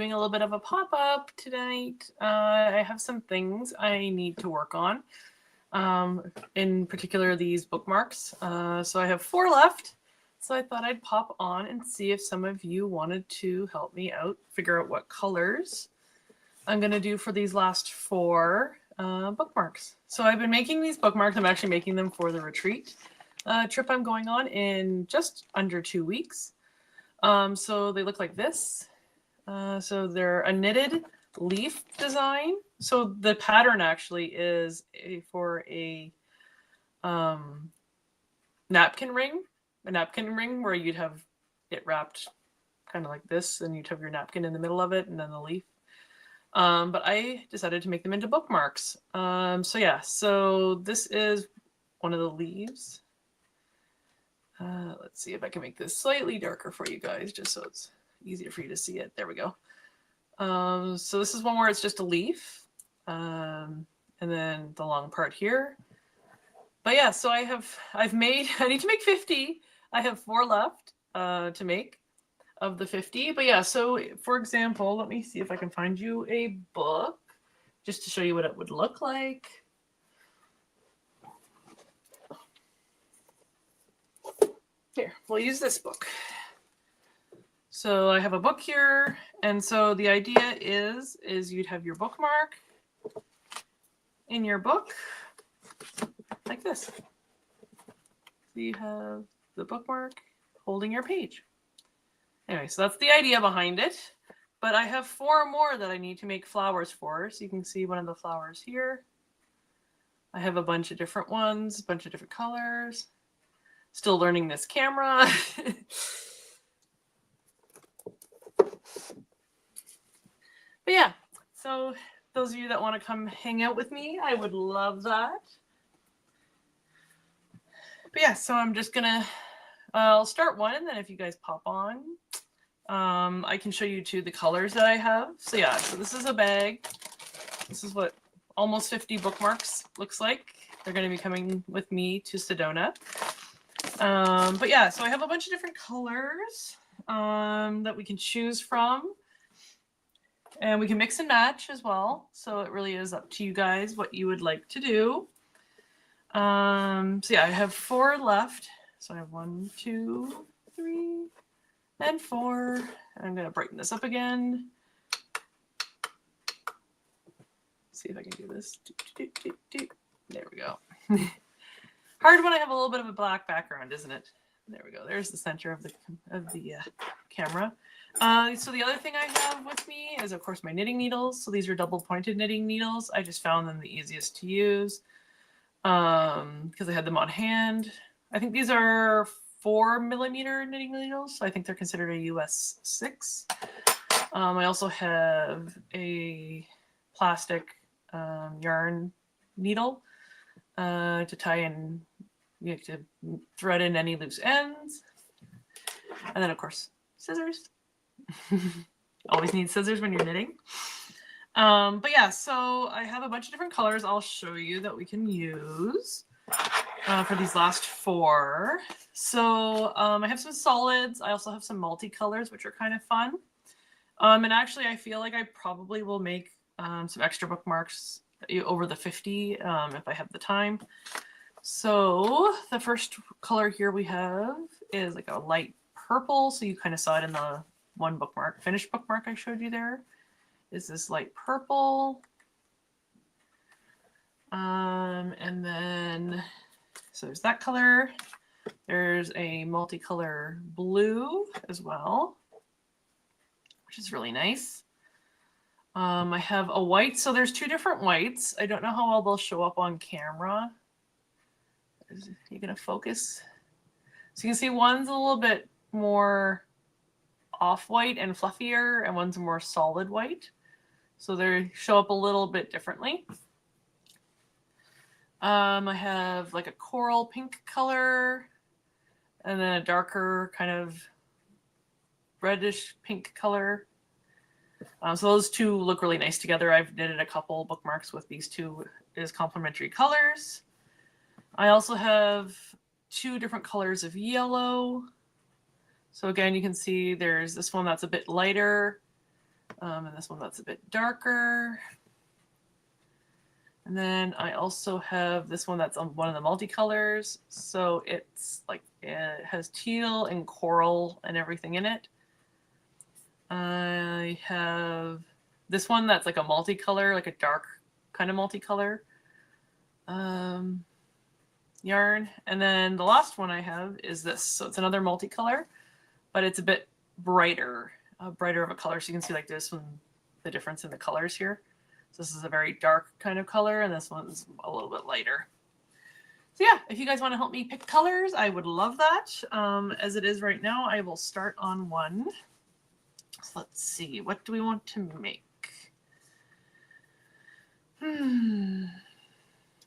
doing a little bit of a pop-up tonight. I have some things I need to work on, in particular these bookmarks. So I have 4 left. So I thought I'd pop on and see if some of you wanted to help me out, figure out what colors I'm going to do for these last 4 bookmarks. So I've been making these bookmarks. I'm actually making them for the retreat trip I'm going on in just under 2 weeks. So they look like this. So they're a knitted leaf design. So the pattern actually is for a napkin ring where you'd have it wrapped kind of like this, and you'd have your napkin in the middle of it and then the leaf. But I decided to make them into bookmarks. So yeah, so this is one of the leaves. Let's see if I can make this slightly darker for you guys, just so it's easier for you to see it. There we go. So this is one where it's just a leaf, and then the long part here. But yeah, so I need to make 50. I have 4 left to make of the 50. But yeah, so for example, let me see if I can find you a book just to show you what it would look like. Here, we'll use this book. So I have a book here, and so the idea is you'd have your bookmark in your book like this. So you have the bookmark holding your page. Anyway, so that's the idea behind it. But I have 4 more that I need to make flowers for. So you can see one of the flowers here. I have a bunch of different ones, a bunch of different colors. Still learning this camera. But yeah, so those of you that want to come hang out with me, I would love that. But yeah, so I'm just gonna, I'll start one, and then if you guys pop on, I can show you too the colors that I have. So yeah, so this is a bag. This is what almost 50 bookmarks looks like. They're going to be coming with me to Sedona. But yeah, so I have a bunch of different colors that we can choose from. And we can mix and match as well. So it really is up to you guys what you would like to do. So yeah, I have 4 left. So I have 1, 2, 3, and 4. And I'm going to brighten this up again. See if I can do this. There we go. Hard when I have a little bit of a black background, isn't it? There we go. There's the center of the camera. So the other thing I have with me is, of course, my knitting needles. So these are double-pointed knitting needles. I just found them the easiest to use because I had them on hand. I think these are 4mm knitting needles. So I think they're considered a US 6. I also have a plastic yarn needle to tie in. You have to thread in any loose ends. And then, of course, scissors. Always need scissors when you're knitting. But yeah, so I have a bunch of different colors I'll show you that we can use for these last 4. So I have some solids. I also have some multicolors, which are kind of fun. And actually, I feel like I probably will make some extra bookmarks over the 50 if I have the time. So the first color here we have is like a light purple. So you kind of saw it in the one bookmark, finished bookmark I showed you there. Is this light purple. And then, so there's that color. There's a multicolor blue as well, which is really nice. I have a white. So there's 2 different whites. I don't know how well they'll show up on camera. Is you gonna focus? So you can see one's a little bit more off-white and fluffier, and one's more solid white. So they show up a little bit differently. I have like a coral pink color, and then a darker kind of reddish pink color. So those 2 look really nice together. I've knitted a couple bookmarks with these 2 as complementary colors. I also have 2 different colors of yellow. So again, you can see there's this one that's a bit lighter. And this one that's a bit darker. And then I also have this one that's on one of the multicolors. So it's like, it has teal and coral and everything in it. I have this one that's like a multicolor, like a dark kind of multicolor yarn. And then the last one I have is this. So it's another multicolor, but it's a bit brighter of a color. So you can see like this one, the difference in the colors here. So this is a very dark kind of color, and this one's a little bit lighter. So yeah, if you guys want to help me pick colors, I would love that. As it is right now, I will start on one. So let's see, what do we want to make?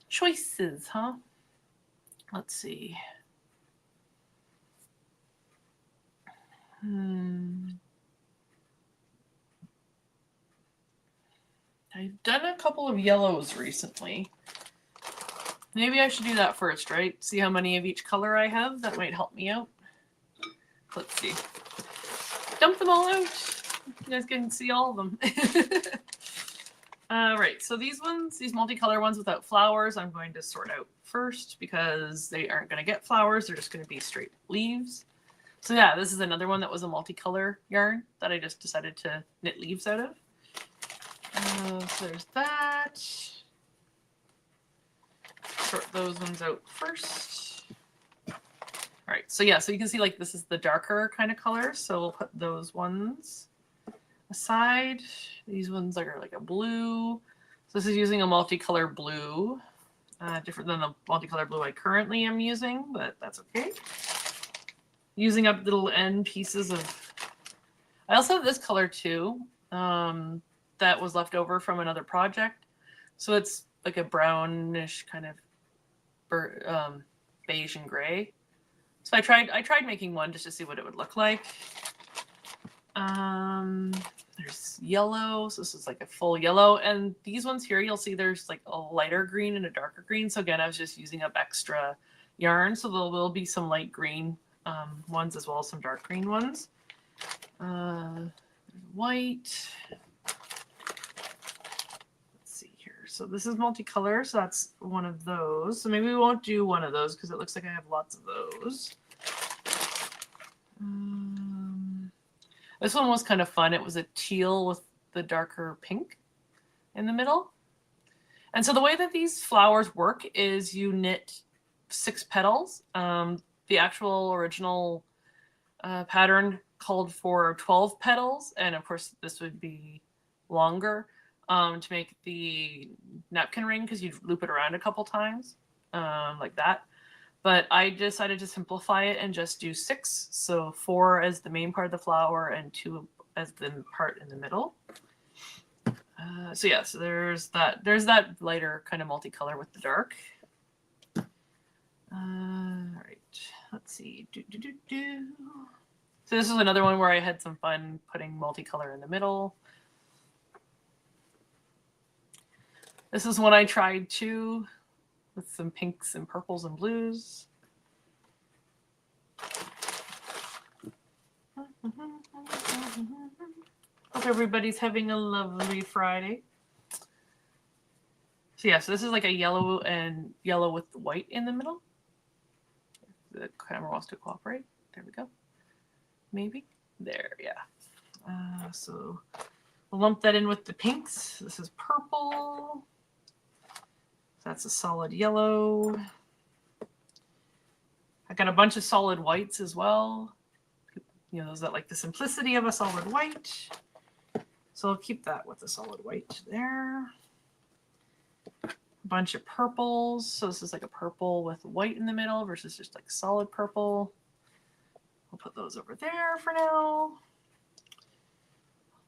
Choices, huh? Let's see. I've done a couple of yellows recently. Maybe I should do that first, right? See how many of each color I have. That might help me out. Let's see. Dump them all out. You guys can see all of them. Right, so these ones, these multicolor ones without flowers, I'm going to sort out first because they aren't going to get flowers. They're just going to be straight leaves. So yeah, this is another one that was a multicolor yarn that I just decided to knit leaves out of. So there's that. Sort those ones out first. All right, so yeah, so you can see like this is the darker kind of color. So we'll put those ones aside. These ones are like a blue. So this is using a multicolor blue, different than the multicolor blue I currently am using, but that's okay. Using up little end pieces of, I also have this color too, that was left over from another project. So it's like a brownish kind of beige and gray. So I tried making one just to see what it would look like. There's yellow, so this is like a full yellow, and these ones here you'll see there's like a lighter green and a darker green. So again, I was just using up extra yarn, so there will be some light green ones as well as some dark green ones. White. Let's see here. So this is multicolor, so that's one of those. So maybe we won't do one of those because it looks like I have lots of those. This one was kind of fun. It was a teal with the darker pink in the middle. And so the way that these flowers work is you knit 6 petals. The actual original pattern called for 12 petals. And of course, this would be longer to make the napkin ring because you'd loop it around a couple times like that. But I decided to simplify it and just do 6. So 4 as the main part of the flower and 2 as the part in the middle. So yeah, so there's that lighter kind of multicolor with the dark. All right, let's see. So this is another one where I had some fun putting multicolor in the middle. This is one I tried too, with some pinks and purples and blues. Hope everybody's having a lovely Friday. So yeah, so this is like a yellow and yellow with white in the middle. The camera wants to cooperate. There we go. Maybe. There, yeah. So we'll lump that in with the pinks. This is purple. That's a solid yellow. I got a bunch of solid whites as well. You know, those that like the simplicity of a solid white. So I'll keep that with the solid white there. A bunch of purples. So this is like a purple with white in the middle versus just like solid purple. I'll put those over there for now.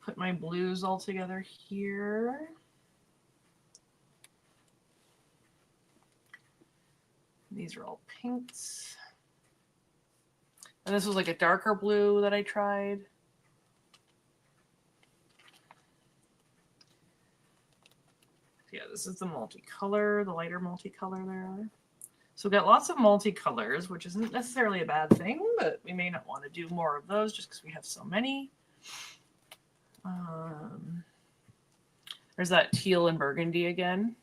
Put my blues all together here. These are all pinks. And this was like a darker blue that I tried. Yeah, this is the multicolor, the lighter multicolor there. So we've got lots of multicolors, which isn't necessarily a bad thing, but we may not want to do more of those just because we have so many. There's that teal and burgundy again.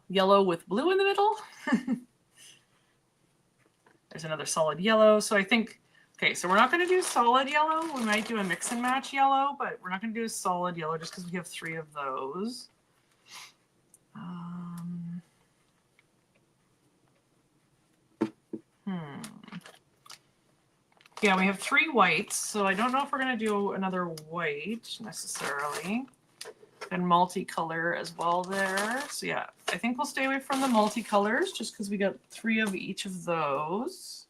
Yellow with blue in the middle. There's another solid yellow. So I think, okay, so we're not going to do solid yellow. We might do a mix and match yellow, but we're not going to do a solid yellow just because we have 3 of those. Yeah, we have 3 whites, so I don't know if we're going to do another white necessarily. And multicolor as well there. So yeah, I think we'll stay away from the multicolors just because we got 3 of each of those.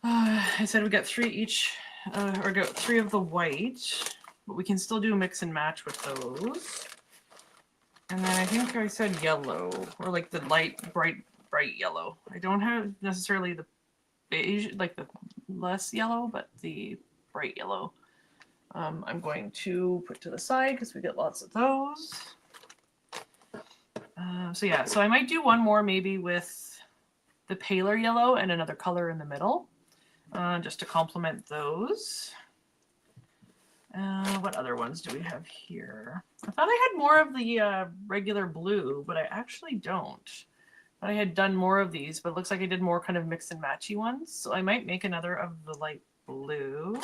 I said we got 3 each, or got 3 of the white, but we can still do a mix and match with those. And then I think I said yellow, or like the light, bright yellow. I don't have necessarily the beige, like the less yellow, but the bright yellow. I'm going to put to the side because we get lots of those. So yeah, so I might do one more maybe with the paler yellow and another color in the middle, just to complement those. What other ones do we have here? I thought I had more of the regular blue, but I actually don't. I had done more of these, but it looks like I did more kind of mix and matchy ones. So I might make another of the light blue.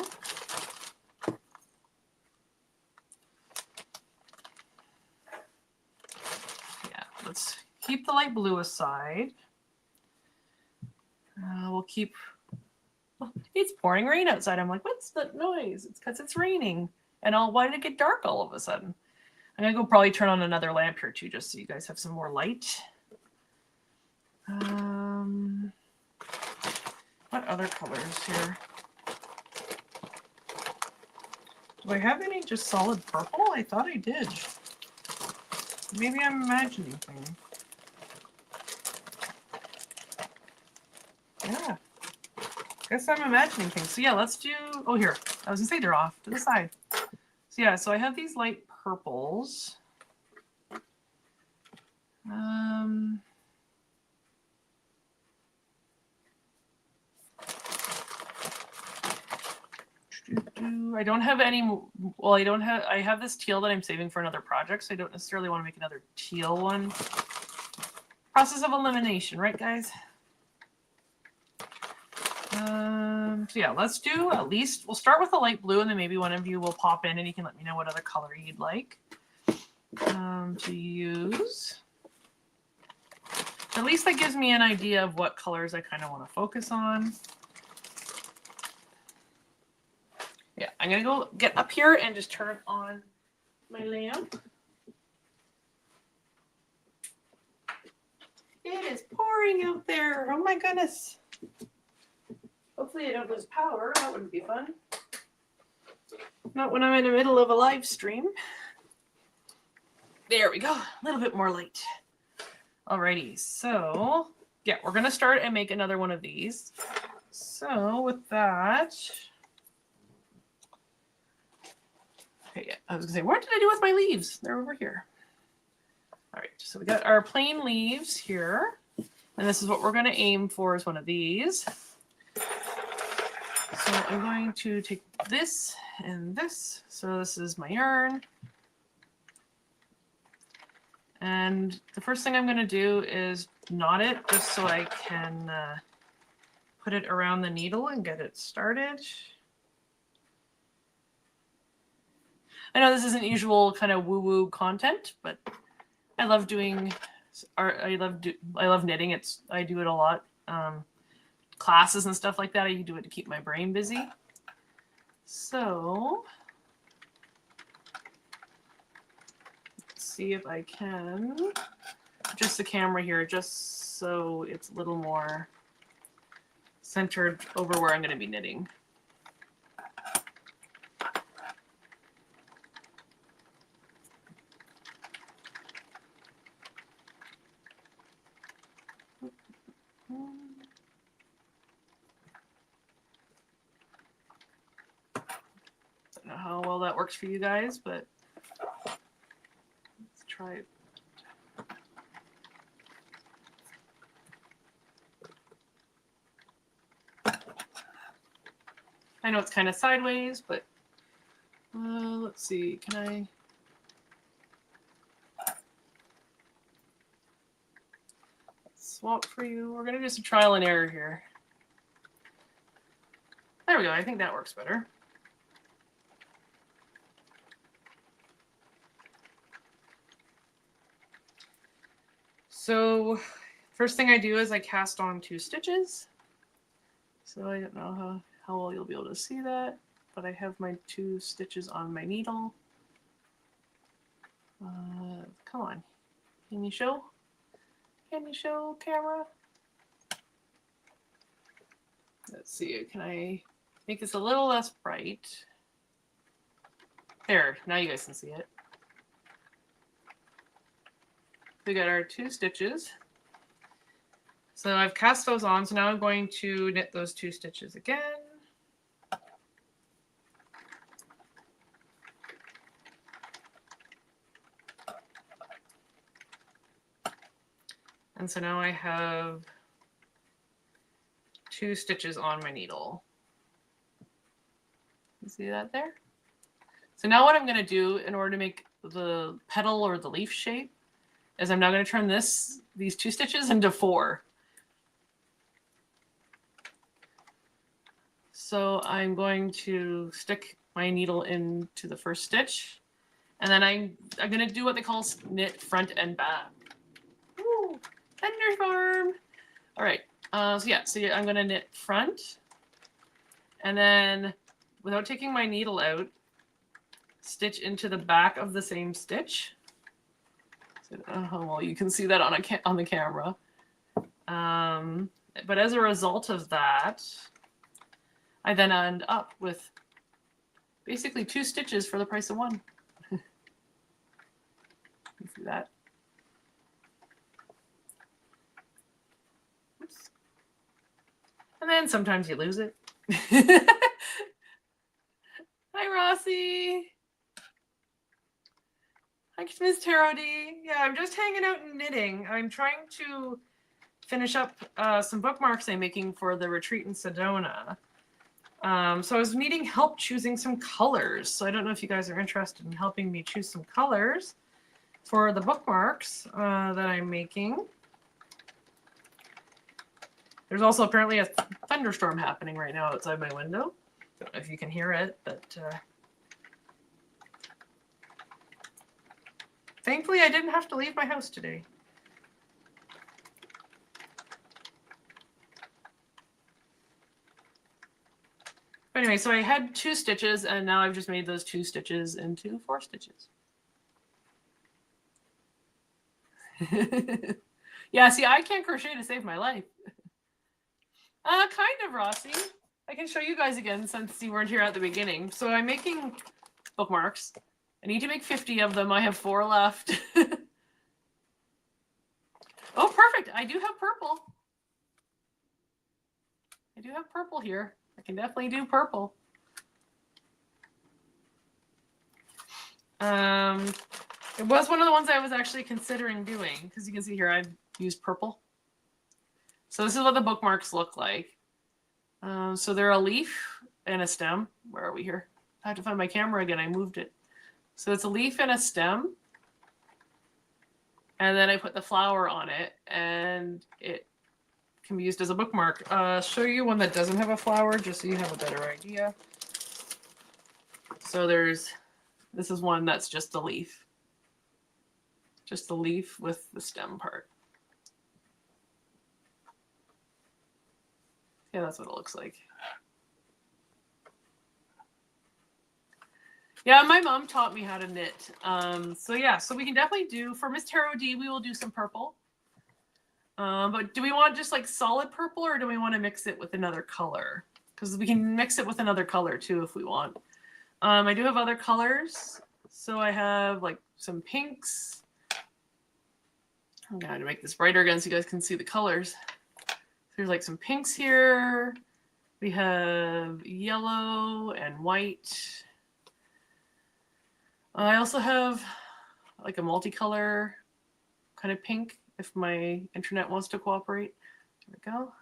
Yeah, let's keep the light blue aside. We'll keep... Oh, it's pouring rain outside. I'm like, what's the noise? It's because it's raining. And why did it get dark all of a sudden? I'm going to go probably turn on another lamp here too, just so you guys have some more light. What other colors here? Do I have any just solid purple? I thought I did. Maybe I'm imagining things. Yeah. Guess I'm imagining things. So yeah, let's do... Oh, here. I was going to say they're off to the side. So yeah, so I have these light purples. I don't have any, well, I have this teal that I'm saving for another project, so I don't necessarily want to make another teal one. Process of elimination, right, guys? So yeah, let's do at least, we'll start with a light blue, and then maybe one of you will pop in and you can let me know what other color you'd like to use. At least that gives me an idea of what colors I kind of want to focus on. Yeah, I'm going to go get up here and just turn on my lamp. It is pouring out there. Oh my goodness. Hopefully I don't lose power. That wouldn't be fun. Not when I'm in the middle of a live stream. There we go. A little bit more light. Alrighty, so yeah, we're going to start and make another one of these. So with that... Okay, yeah, I was going to say, what did I do with my leaves? They're over here. All right, so we got our plain leaves here. And this is what we're going to aim for, is one of these. So I'm going to take this and this. So this is my yarn. And the first thing I'm going to do is knot it just so I can put it around the needle and get it started. I know this isn't usual kind of woo-woo content, but I love doing art. I love knitting. I do it a lot. Classes and stuff like that. I do it to keep my brain busy. So let's see if I can adjust the camera here just so it's a little more centered over where I'm going to be knitting. Don't know how well that works for you guys, but let's try it. I know it's kind of sideways, but let's see. Can I? Swap for you. We're going to do some trial and error here. There we go. I think that works better. So first thing I do is I cast on 2 stitches. So I don't know how well you'll be able to see that, but I have my 2 stitches on my needle. Come on. Can you show? Can you show, camera? Let's see. Can I make this a little less bright? There. Now you guys can see it. We got our 2 stitches. So I've cast those on. So now I'm going to knit those 2 stitches again. And so now I have 2 stitches on my needle. You see that there? So now what I'm going to do in order to make the petal or the leaf shape is I'm now going to turn these 2 stitches into 4. So I'm going to stick my needle into the first stitch, and then I'm going to do what they call knit front and back. Ooh, thunderstorm! All right. So I'm going to knit front, and then without taking my needle out, stitch into the back of the same stitch. So, well, you can see that on the camera. But as a result of that, I then end up with basically 2 stitches for the price of 1. You see that? Oops. And then sometimes you lose it. Hi, Rossi. Hi, Miss Tarot D. Yeah, I'm just hanging out and knitting. I'm trying to finish up some bookmarks I'm making for the retreat in Sedona. So I was needing help choosing some colors. So I don't know if you guys are interested in helping me choose some colors for the bookmarks that I'm making. There's also apparently a thunderstorm happening right now outside my window. Don't know if you can hear it, but thankfully I didn't have to leave my house today. But anyway, so I had 2 stitches, and now I've just made those 2 stitches into 4 stitches. Yeah, see, I can't crochet to save my life. Kind of, Rossi. I can show you guys again since you weren't here at the beginning. So I'm making bookmarks. I need to make 50 of them. I have 4 left. Oh, perfect. I do have purple. I do have purple here. I can definitely do purple. It was one of the ones I was actually considering doing, because you can see here I've used purple. So this is what the bookmarks look like. So they're a leaf and a stem. Where are we here? I have to find my camera again. I moved it. So it's a leaf and a stem. And then I put the flower on it, and it can be used as a bookmark. Show you one that doesn't have a flower, just so you have a better idea. So this is one that's just a leaf. Just the leaf with the stem part. Yeah, that's what it looks like. Yeah, my mom taught me how to knit. So yeah, so we can definitely do, for Miss Tarot D, we will do some purple. But do we want just like solid purple, or do we want to mix it with another color? Because we can mix it with another color too if we want. I do have other colors. So I have like some pinks. I'm going to make this brighter again so you guys can see the colors. There's like some pinks here. We have yellow and white. I also have like a multicolor kind of pink if my internet wants to cooperate. There we go.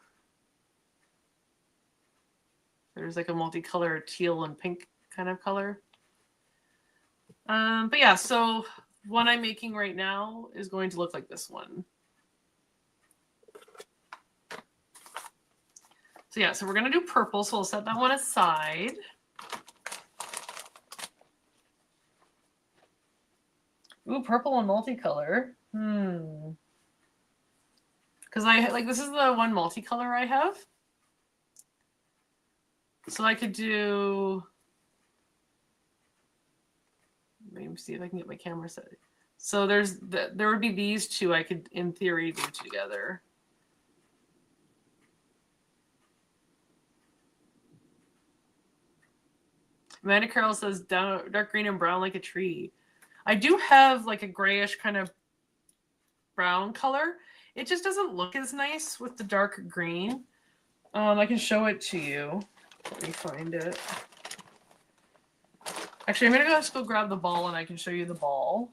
There's like a multicolored teal and pink kind of color. But yeah, so one I'm making right now is going to look like this one. So yeah, so we're going to do purple. So we'll set that one aside. Ooh, purple and multicolor. Because I like, this is the one multicolor I have. So I could do, maybe see if I can get my camera set. So there would be these two I could, in theory, do together. Amanda Carroll says dark green and brown like a tree. I do have like a grayish kind of brown color. It just doesn't look as nice with the dark green. I can show it to you. Let me find it. Actually, I'm going to just go grab the ball and I can show you the ball.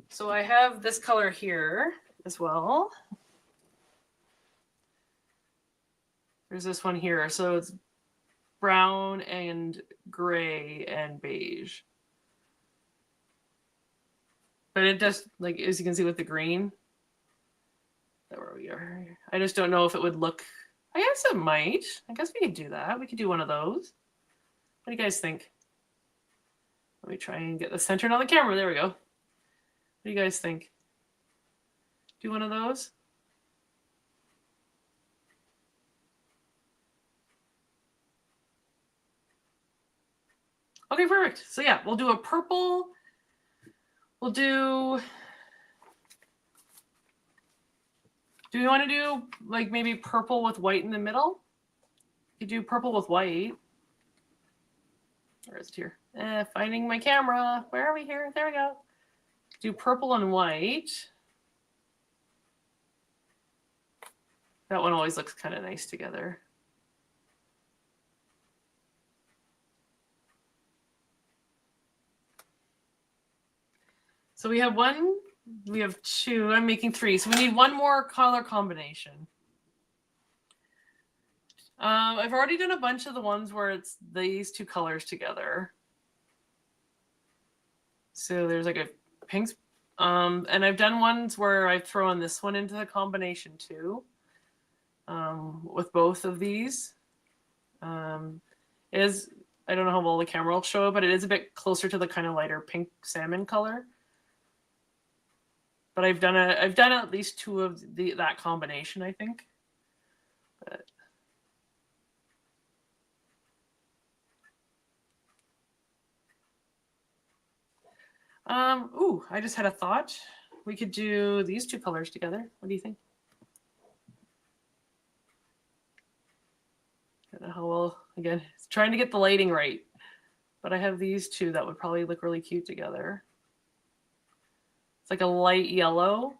So I have this color here as well. There's this one here. So it's brown and gray and beige. But it does, like, as you can see with the green. There we are. I just don't know if it would look, I guess it might. I guess we could do that. We could do one of those. What do you guys think? Let me try and get this centered on the camera. There we go. What do you guys think? Do one of those? Okay, perfect. So yeah, we'll do a purple. We'll do we want to do like maybe purple with white in the middle? You do purple with white. Where is it here? Finding my camera. Where are we here? There we go. Do purple and white. That one always looks kind of nice together. So we have one, we have two, I'm making three. So we need one more color combination. I've already done a bunch of the ones where it's these two colors together. So there's like a pink, and I've done ones where I've thrown this one into the combination too, with both of these. It is, I don't know how well the camera will show it, but it is a bit closer to the kind of lighter pink salmon color. But I've done at least two of that combination, I think. But ooh, I just had a thought. We could do these two colors together. What do you think? I don't know how well, again, it's trying to get the lighting right. But I have these two that would probably look really cute together. It's like a light yellow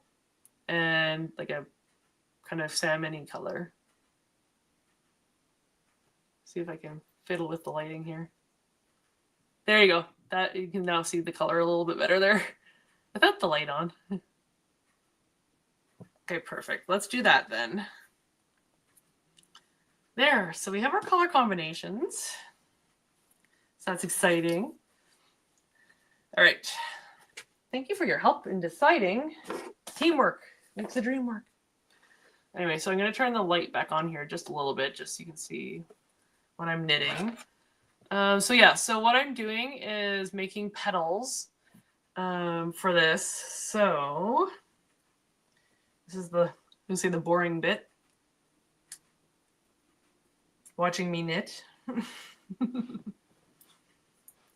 and like a kind of salmon-y color. See if I can fiddle with the lighting here. There you go. That you can now see the color a little bit better there without the light on. Okay, perfect. Let's do that then. There, so we have our color combinations. So that's exciting. All right. Thank you for your help in deciding. Teamwork makes the dream work. Anyway, so I'm going to turn the light back on here just a little bit, just so you can see what I'm knitting. So yeah, so what I'm doing is making petals for this. So this is you see the boring bit. Watching me knit.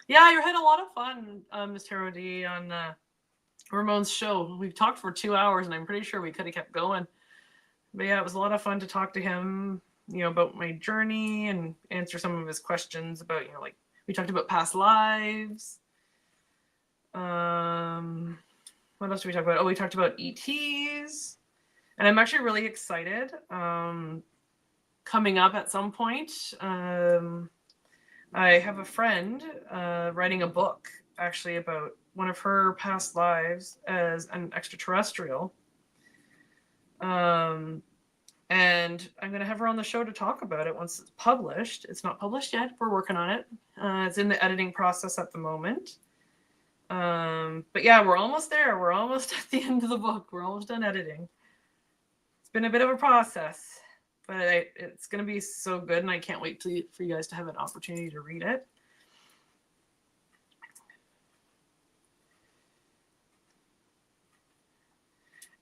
Yeah, you had a lot of fun, Ms. Terodi, on Ramon's show. We've talked for 2 hours, and I'm pretty sure we could have kept going. But yeah, it was a lot of fun to talk to him, about my journey and answer some of his questions about, like we talked about past lives. What else did we talk about? Oh, we talked about ETs. And I'm actually really excited. Coming up at some point, I have a friend writing a book actually about one of her past lives as an extraterrestrial. And I'm going to have her on the show to talk about it once it's published. It's not published yet. We're working on it. It's in the editing process at the moment. But yeah, we're almost there. We're almost at the end of the book. We're almost done editing. It's been a bit of a process, but it's going to be so good, and I can't wait for you guys to have an opportunity to read it.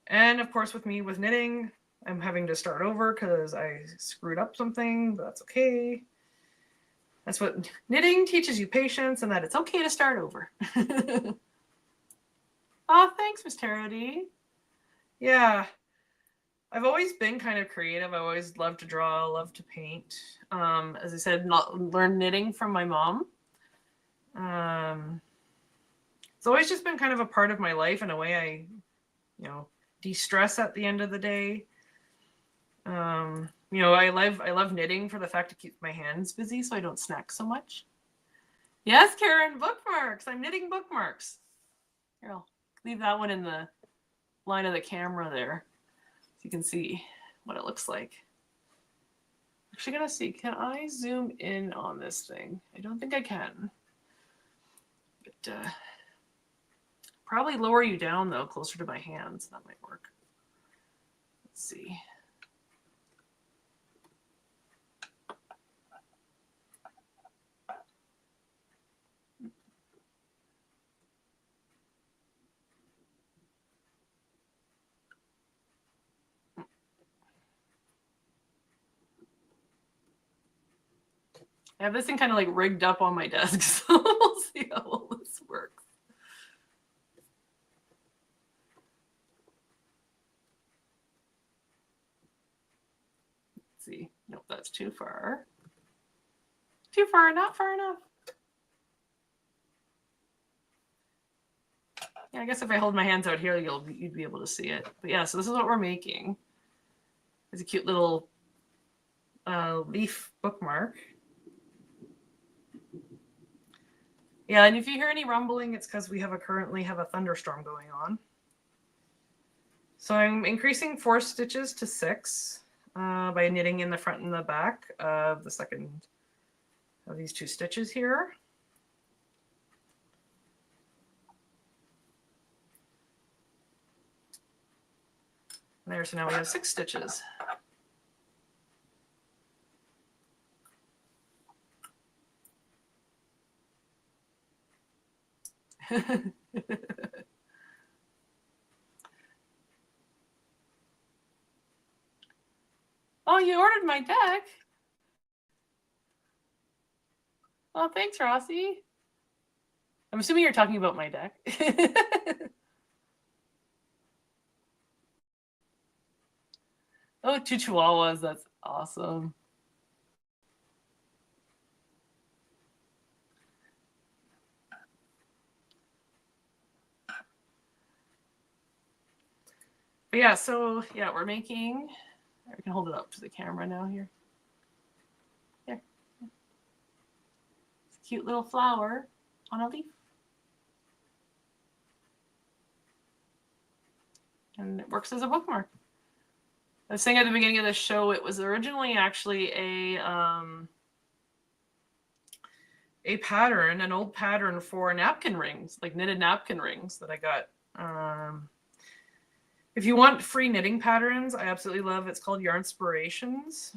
And of course, with knitting, I'm having to start over because I screwed up something, but that's okay. That's what knitting teaches you, patience, and that it's okay to start over. Oh, thanks, Miss Tarody. Yeah, I've always been kind of creative. I always loved to draw, loved to paint. As I said, learned knitting from my mom. It's always just been kind of a part of my life in a way. I, de-stress at the end of the day. I love knitting for the fact it keeps my hands busy so I don't snack so much. Yes, Karen, bookmarks. I'm knitting bookmarks. Here, I'll leave that one in the line of the camera there so you can see what it looks like. Actually gonna see, can I zoom in on this thing? I don't think I can. But probably lower you down though, closer to my hands. That might work. Let's see. I have this thing kind of like rigged up on my desk, so we'll see how well this works. Let's see. Nope, that's too far. Too far, not far enough. Yeah, I guess if I hold my hands out here, you'd be able to see it. But yeah, so this is what we're making. It's a cute little leaf bookmark. Yeah, and if you hear any rumbling, it's because we currently have a thunderstorm going on. So I'm increasing 4 stitches to 6 by knitting in the front and the back of the second of these 2 stitches here. There, so now we have 6 stitches. Oh, you ordered my deck? Oh, thanks, Rossi. I'm assuming you're talking about my deck. Oh, 2 chihuahuas. That's awesome. But yeah, so yeah, we're making. I can hold it up to the camera now here. There. It's a cute little flower on a leaf. And it works as a bookmark. I was saying at the beginning of the show, it was originally actually a pattern, an old pattern for napkin rings, like knitted napkin rings that I got. If you want free knitting patterns, I absolutely love. It's called Yarnspirations,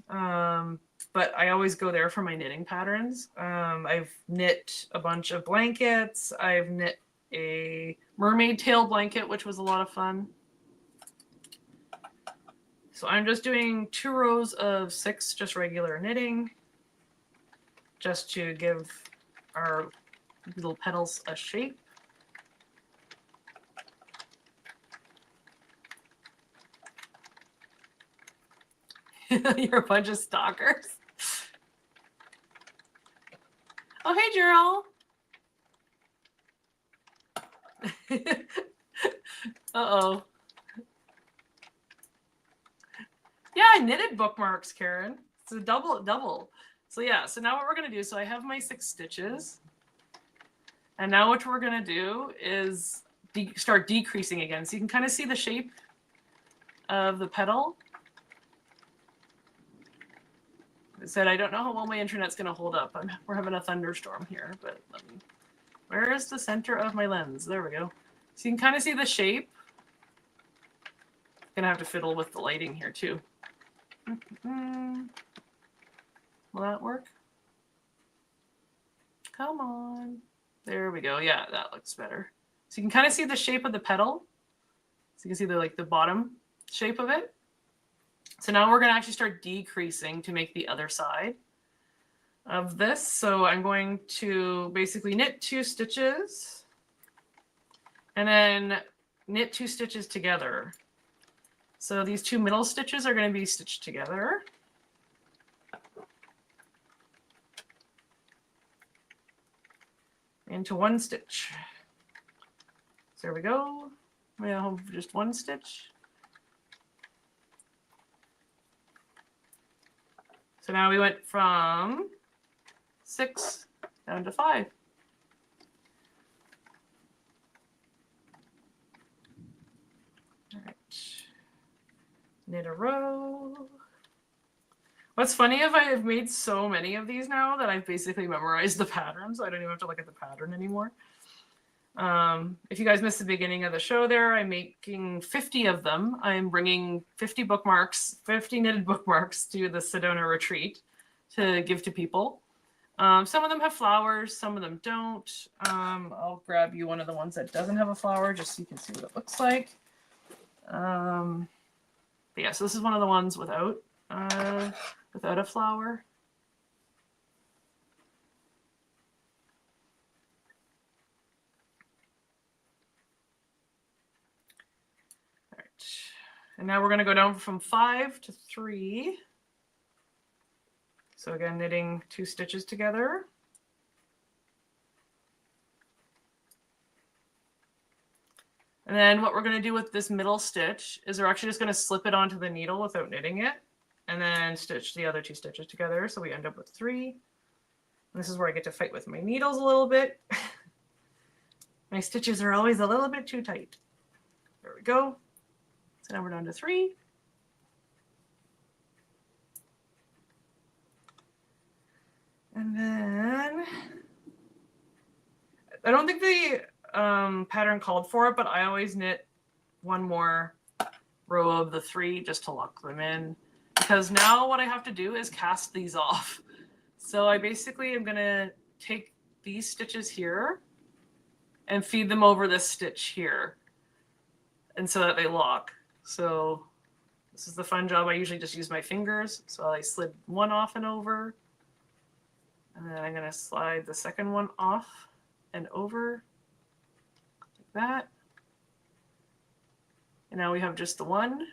but I always go there for my knitting patterns. I've knit a bunch of blankets. I've knit a mermaid tail blanket, which was a lot of fun. So I'm just doing 2 rows of 6 just regular knitting, just to give our little petals a shape. You're a bunch of stalkers. Oh, hey, Gerald. Uh-oh. Yeah, I knitted bookmarks, Karen. It's a double. So yeah, so now what we're going to do, so I have my 6 stitches. And now what we're going to do is start decreasing again. So you can kind of see the shape of the petal. I said, I don't know how well my internet's going to hold up. We're having a thunderstorm here, but where is the center of my lens? There we go. So you can kind of see the shape. Gonna have to fiddle with the lighting here too. Will that work? Come on. There we go. Yeah, that looks better. So you can kind of see the shape of the petal. So you can see the bottom shape of it. So now we're going to actually start decreasing to make the other side of this. So I'm going to basically knit 2 stitches and then knit 2 stitches together. So these 2 middle stitches are going to be stitched together. Into 1 stitch. So there we go. We have just 1 stitch. So now we went from 6 down to 5. All right. Knit a row. What's funny is I've made so many of these now that I've basically memorized the pattern, so I don't even have to look at the pattern anymore. If you guys missed the beginning of the show there, I'm making 50 of them. I'm bringing 50 bookmarks, 50 knitted bookmarks to the Sedona retreat to give to people. Some of them have flowers, some of them don't. I'll grab you one of the ones that doesn't have a flower just so you can see what it looks like. But yeah, so this is one of the ones without a flower. All right. And now we're going to go down from 5 to 3. So again, knitting 2 stitches together. And then what we're going to do with this middle stitch is we're actually just going to slip it onto the needle without knitting it, and then stitch the other 2 stitches together. So we end up with 3. And this is where I get to fight with my needles a little bit. My stitches are always a little bit too tight. There we go. So now we're down to 3. And then I don't think the pattern called for it, but I always knit 1 more row of the 3 just to lock them in, because now what I have to do is cast these off. So I basically am going to take these stitches here and feed them over this stitch here, and so that they lock. So this is the fun job. I usually just use my fingers. So I slid 1 off and over, and then I'm going to slide the second one off and over like that. And now we have just the 1.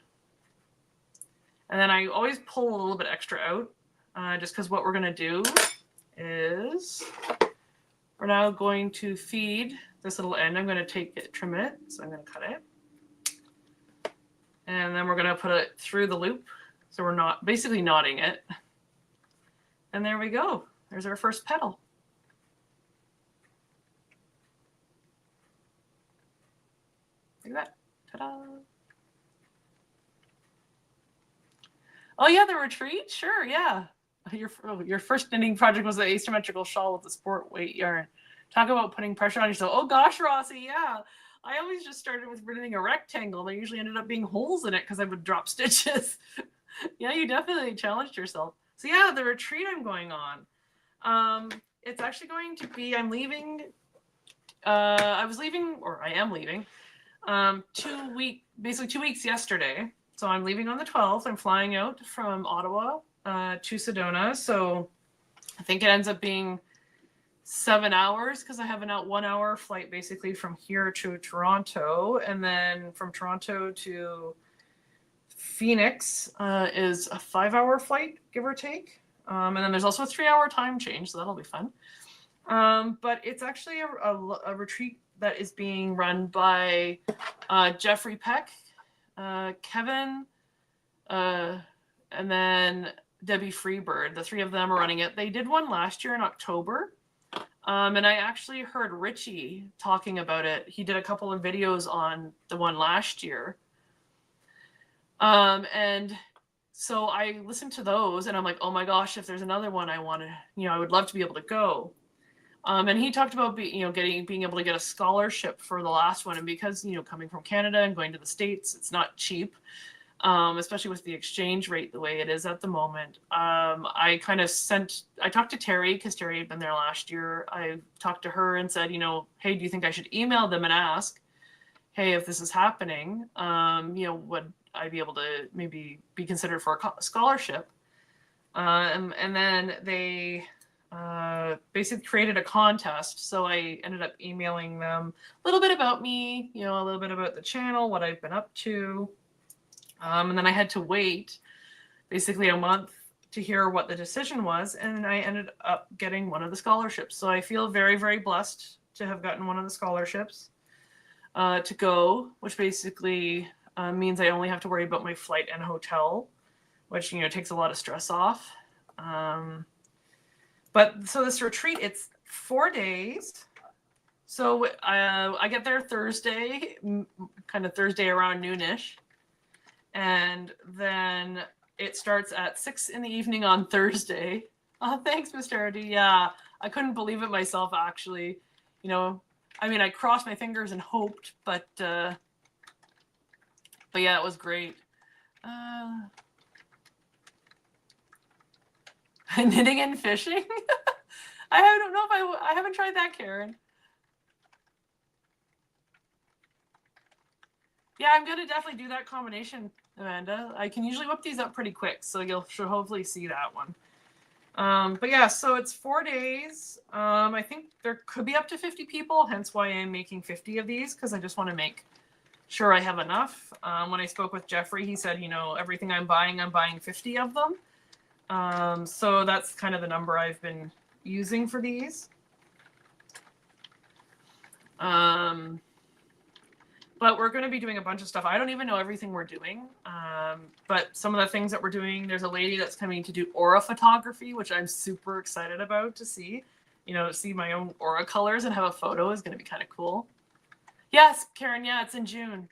And then I always pull a little bit extra out, just because what we're going to do is we're now going to feed this little end. I'm going to take it, trim it. So I'm going to cut it. And then we're going to put it through the loop. So we're not basically knotting it. And there we go. There's our first petal. Like that. Ta-da. Oh yeah, the retreat? Sure, yeah. Your first knitting project was the asymmetrical shawl with the sport weight yarn. Talk about putting pressure on yourself. Oh gosh, Rossi, yeah. I always just started with knitting a rectangle. There usually ended up being holes in it because I would drop stitches. Yeah, you definitely challenged yourself. So yeah, the retreat I'm going on. It's actually going to be, I'm leaving, I am leaving, basically 2 weeks yesterday. So I'm leaving on the 12th. I'm flying out from Ottawa to Sedona. So I think it ends up being 7 hours because I have an 1 hour flight basically from here to Toronto. And then from Toronto to Phoenix is a 5-hour flight, give or take. And then there's also a 3-hour time change, so that'll be fun. But it's actually a retreat that is being run by Jeffrey Peck, Kevin, and then Debbie Freebird. The 3 of them are running it. They did one last year in October. And I actually heard Richie talking about it. He did a couple of videos on the one last year. And so I listened to those and I'm like, oh my gosh, if there's another one I want to, I would love to be able to go. And he talked about being able to get a scholarship for the last one. And because, coming from Canada and going to the States, it's not cheap, especially with the exchange rate the way it is at the moment. I talked to Terry because Terry had been there last year. I talked to her and said, hey, do you think I should email them and ask, hey, if this is happening, would I be able to maybe be considered for a scholarship? And then they basically created a contest. So I ended up emailing them a little bit about me, a little bit about the channel, what I've been up to. And then I had to wait basically a month to hear what the decision was. And I ended up getting one of the scholarships. So I feel very, very blessed to have gotten one of the scholarships to go, which basically means I only have to worry about my flight and hotel, which, takes a lot of stress off. But so this retreat, it's 4 days. So I get there Thursday, kind of Thursday around noonish. And then it starts at 6 p.m. on Thursday. Oh, thanks, Mr. Hardy. Yeah, I couldn't believe it myself, actually. I crossed my fingers and hoped, but yeah, it was great. Knitting and fishing? I don't know if I haven't tried that, Karen. Yeah, I'm going to definitely do that combination, Amanda. I can usually whip these up pretty quick, so you'll should hopefully see that one. But yeah, so it's 4 days. I think there could be up to 50 people, hence why I'm making 50 of these, because I just want to make sure I have enough. When I spoke with Jeffrey, he said, everything I'm buying 50 of them. So that's kind of the number I've been using for these. But we're going to be doing a bunch of stuff. I don't even know everything we're doing. But some of the things that we're doing, there's a lady that's coming to do aura photography, which I'm super excited about to see. See my own aura colors and have a photo is going to be kind of cool. Yes, Karen. Yeah, it's in June.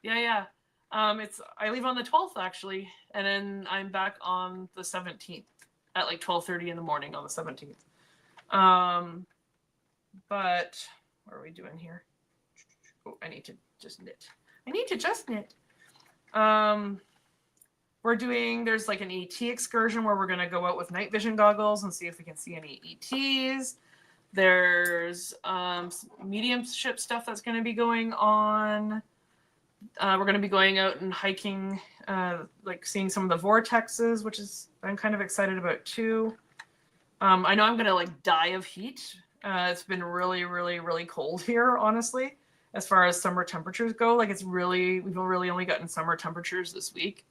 Yeah. I leave on the 12th actually, and then I'm back on the 17th at like 12:30 in the morning on the 17th. But what are we doing here? Oh, I need to just knit. There's like an ET excursion where we're going to go out with night vision goggles and see if we can see any ETs. There's mediumship stuff that's going to be going on. We're going to be going out and hiking, like seeing some of the vortexes, which is I'm kind of excited about too. I know I'm going to like die of heat. It's been really, really, really cold here, honestly, as far as summer temperatures go. Like we've really only gotten summer temperatures this week.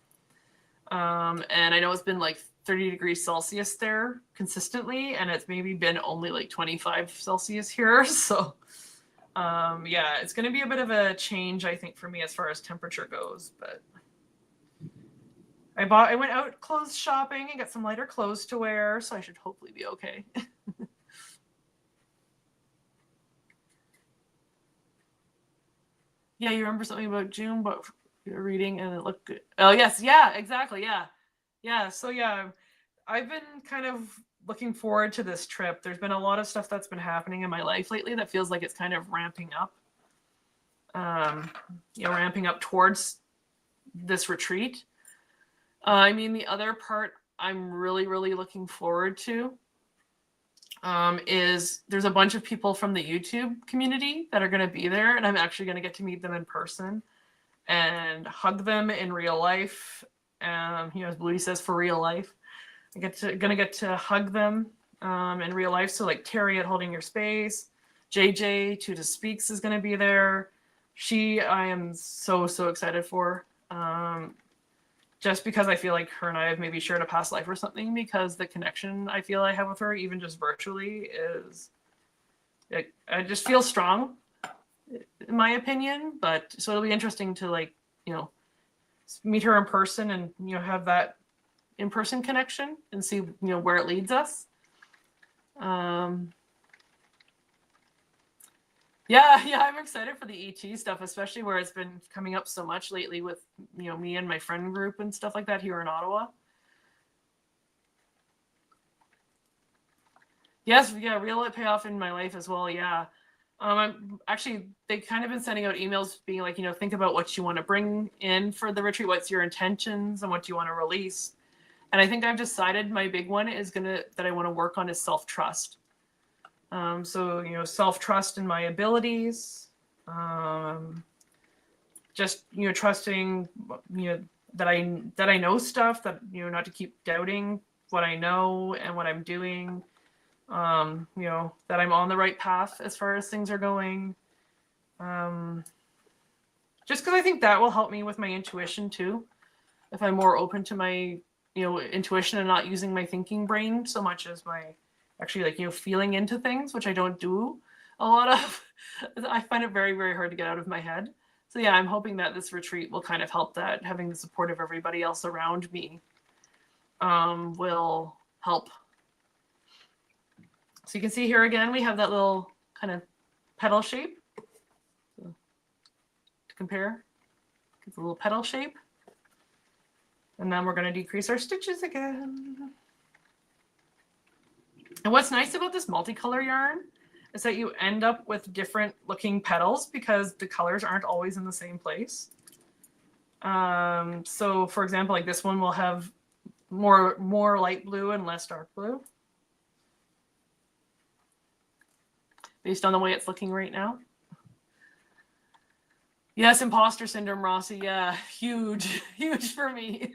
And I know it's been like 30 degrees Celsius there consistently, and it's maybe been only like 25 Celsius here. So yeah, it's going to be a bit of a change, I think, for me as far as temperature goes. But I went out clothes shopping and got some lighter clothes to wear, so I should hopefully be okay. Yeah, you remember something about June, but you're reading and it looked good. Oh, yes. Yeah, exactly. Yeah. So, yeah, I've been kind of looking forward to this trip. There's been a lot of stuff that's been happening in my life lately that feels like it's kind of ramping up. Ramping up towards this retreat. The other part I'm really, really looking forward to is there's a bunch of people from the YouTube community that are going to be there, and I'm actually going to get to meet them in person and hug them in real life. As Bluey says, for real life. Gonna get to hug them in real life. So like Terry at Holding Your Space, JJ Tuda Speaks is going to be there. I am so excited for. Just because I feel like her and I have maybe shared a past life or something, because the connection I feel I have with her, even just virtually, I just feel strong, in my opinion. But so it'll be interesting to meet her in person and have that in-person connection and see where it leads us. Yeah, I'm excited for the ET stuff, especially where it's been coming up so much lately with, me and my friend group and stuff like that here in Ottawa. Yes, yeah, real payoff in my life as well. Yeah. I'm actually, they kind of been sending out emails being like, think about what you want to bring in for the retreat. What's your intentions and what you want to release? And I think I've decided my big one is that I want to work on is self-trust. So, self-trust in my abilities, just, trusting, that I know stuff, that, not to keep doubting what I know and what I'm doing. That I'm on the right path as far as things are going. Just because I think that will help me with my intuition too. If I'm more open to my, intuition and not using my thinking brain so much as my actually feeling into things, which I don't do a lot of. I find it very, very hard to get out of my head. So yeah, I'm hoping that this retreat will kind of help that. Having the support of everybody else around me will help. So you can see here again, we have that little kind of petal shape. So to compare, it's a little petal shape. And then we're going to decrease our stitches again. And what's nice about this multicolor yarn is that you end up with different looking petals because the colors aren't always in the same place. So for example, like this one will have more light blue and less dark blue, based on the way it's looking right now. Yes, imposter syndrome, Rossi. Yeah, huge, huge for me.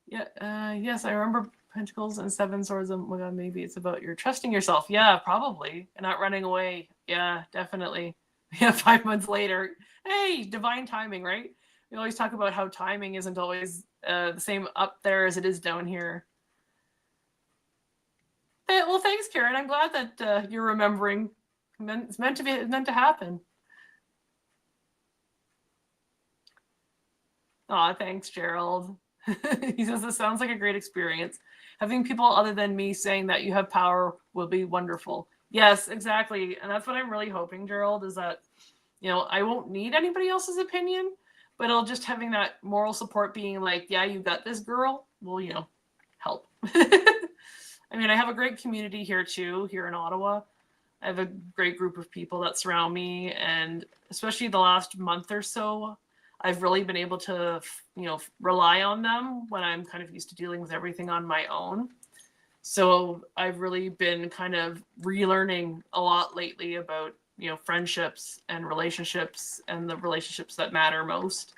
Yeah, yes, I remember Pentacles and Seven Swords. Oh my God, maybe it's about your trusting yourself. Yeah, probably. And not running away. Yeah, definitely. Yeah, 5 months later. Hey, divine timing, right? We always talk about how timing isn't always the same up there as it is down here. Well, thanks, Karen. I'm glad that you're remembering. It's meant to happen. Aw, thanks, Gerald. He says, this sounds like a great experience. Having people other than me saying that you have power will be wonderful. Yes, exactly. And that's what I'm really hoping, Gerald, is that, I won't need anybody else's opinion, but it'll just having that moral support being like, yeah, you got this, girl, will, help. I mean, I have a great community here too, here in Ottawa. I have a great group of people that surround me, and especially the last month or so, I've really been able to, rely on them when I'm kind of used to dealing with everything on my own. So I've really been kind of relearning a lot lately about, friendships and relationships and the relationships that matter most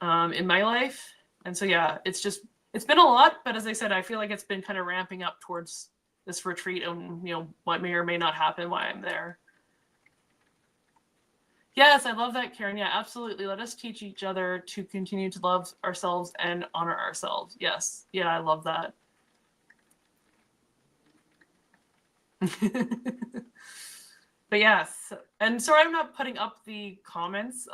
in my life. And so, yeah, it's been a lot, but as I said, I feel like it's been kind of ramping up towards this retreat and, what may or may not happen while I'm there. Yes, I love that, Karen. Yeah, absolutely. Let us teach each other to continue to love ourselves and honor ourselves. Yes. Yeah, I love that. But yes, and sorry I'm not putting up the comments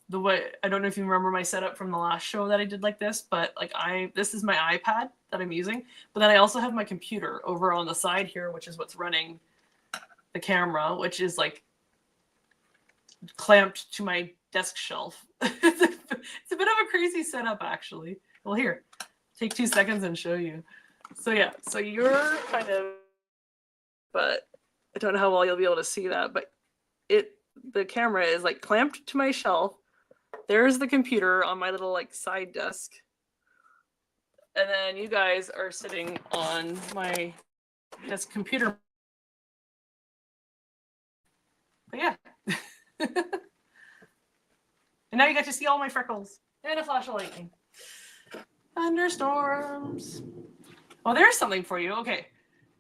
the way, I don't know if you remember my setup from the last show that I did like this, but like this is my iPad that I'm using, but then I also have my computer over on the side here, which is what's running the camera, which is like clamped to my desk shelf. It's a bit of a crazy setup, actually. Well, here, take 2 seconds and show you. So yeah, so you're kind of, but I don't know how well you'll be able to see that, but the camera is like clamped to my shelf. There's the computer on my little like side desk. And then you guys are sitting on my desk computer. But yeah. And now you get to see all my freckles and a flash of lightning. Thunderstorms. Well, there's something for you. Okay.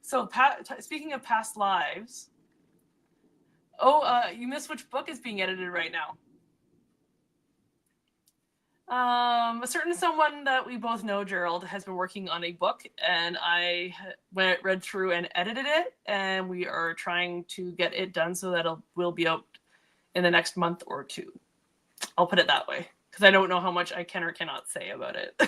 So speaking of past lives. Oh, you missed which book is being edited right now. A certain someone that we both know, Gerald, has been working on a book, and I read through and edited it, and we are trying to get it done so that it will be out in the next month or two. I'll put it that way, because I don't know how much I can or cannot say about it.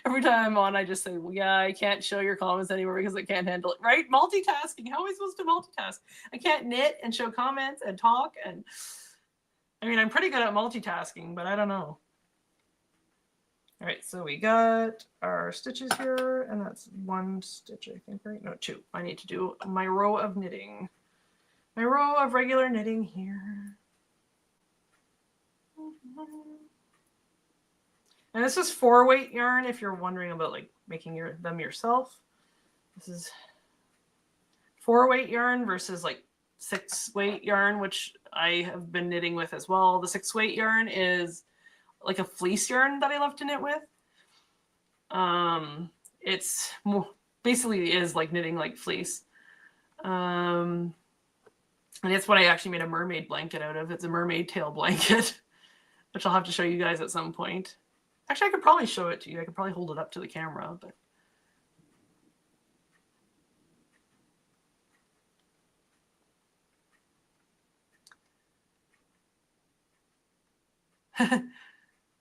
Every time I'm on, I just say, well, yeah, I can't show your comments anymore because I can't handle it. Right? Multitasking. How am I supposed to multitask? I can't knit and show comments and talk. And I mean, I'm pretty good at multitasking, but I don't know. All right, so we got our stitches here, and that's one stitch, I think, right? No, two. I need to do my row of knitting. My row of regular knitting here. And this is 4-weight yarn if you're wondering about like making them yourself. This is 4-weight yarn versus like 6-weight yarn, which I have been knitting with as well. The 6-weight yarn is like a fleece yarn that I love to knit with. It's more, basically is like knitting like fleece. And it's what I actually made a mermaid blanket out of. It's a mermaid tail blanket, which I'll have to show you guys at some point. Actually, I could probably show it to you. I could probably hold it up to the camera, but.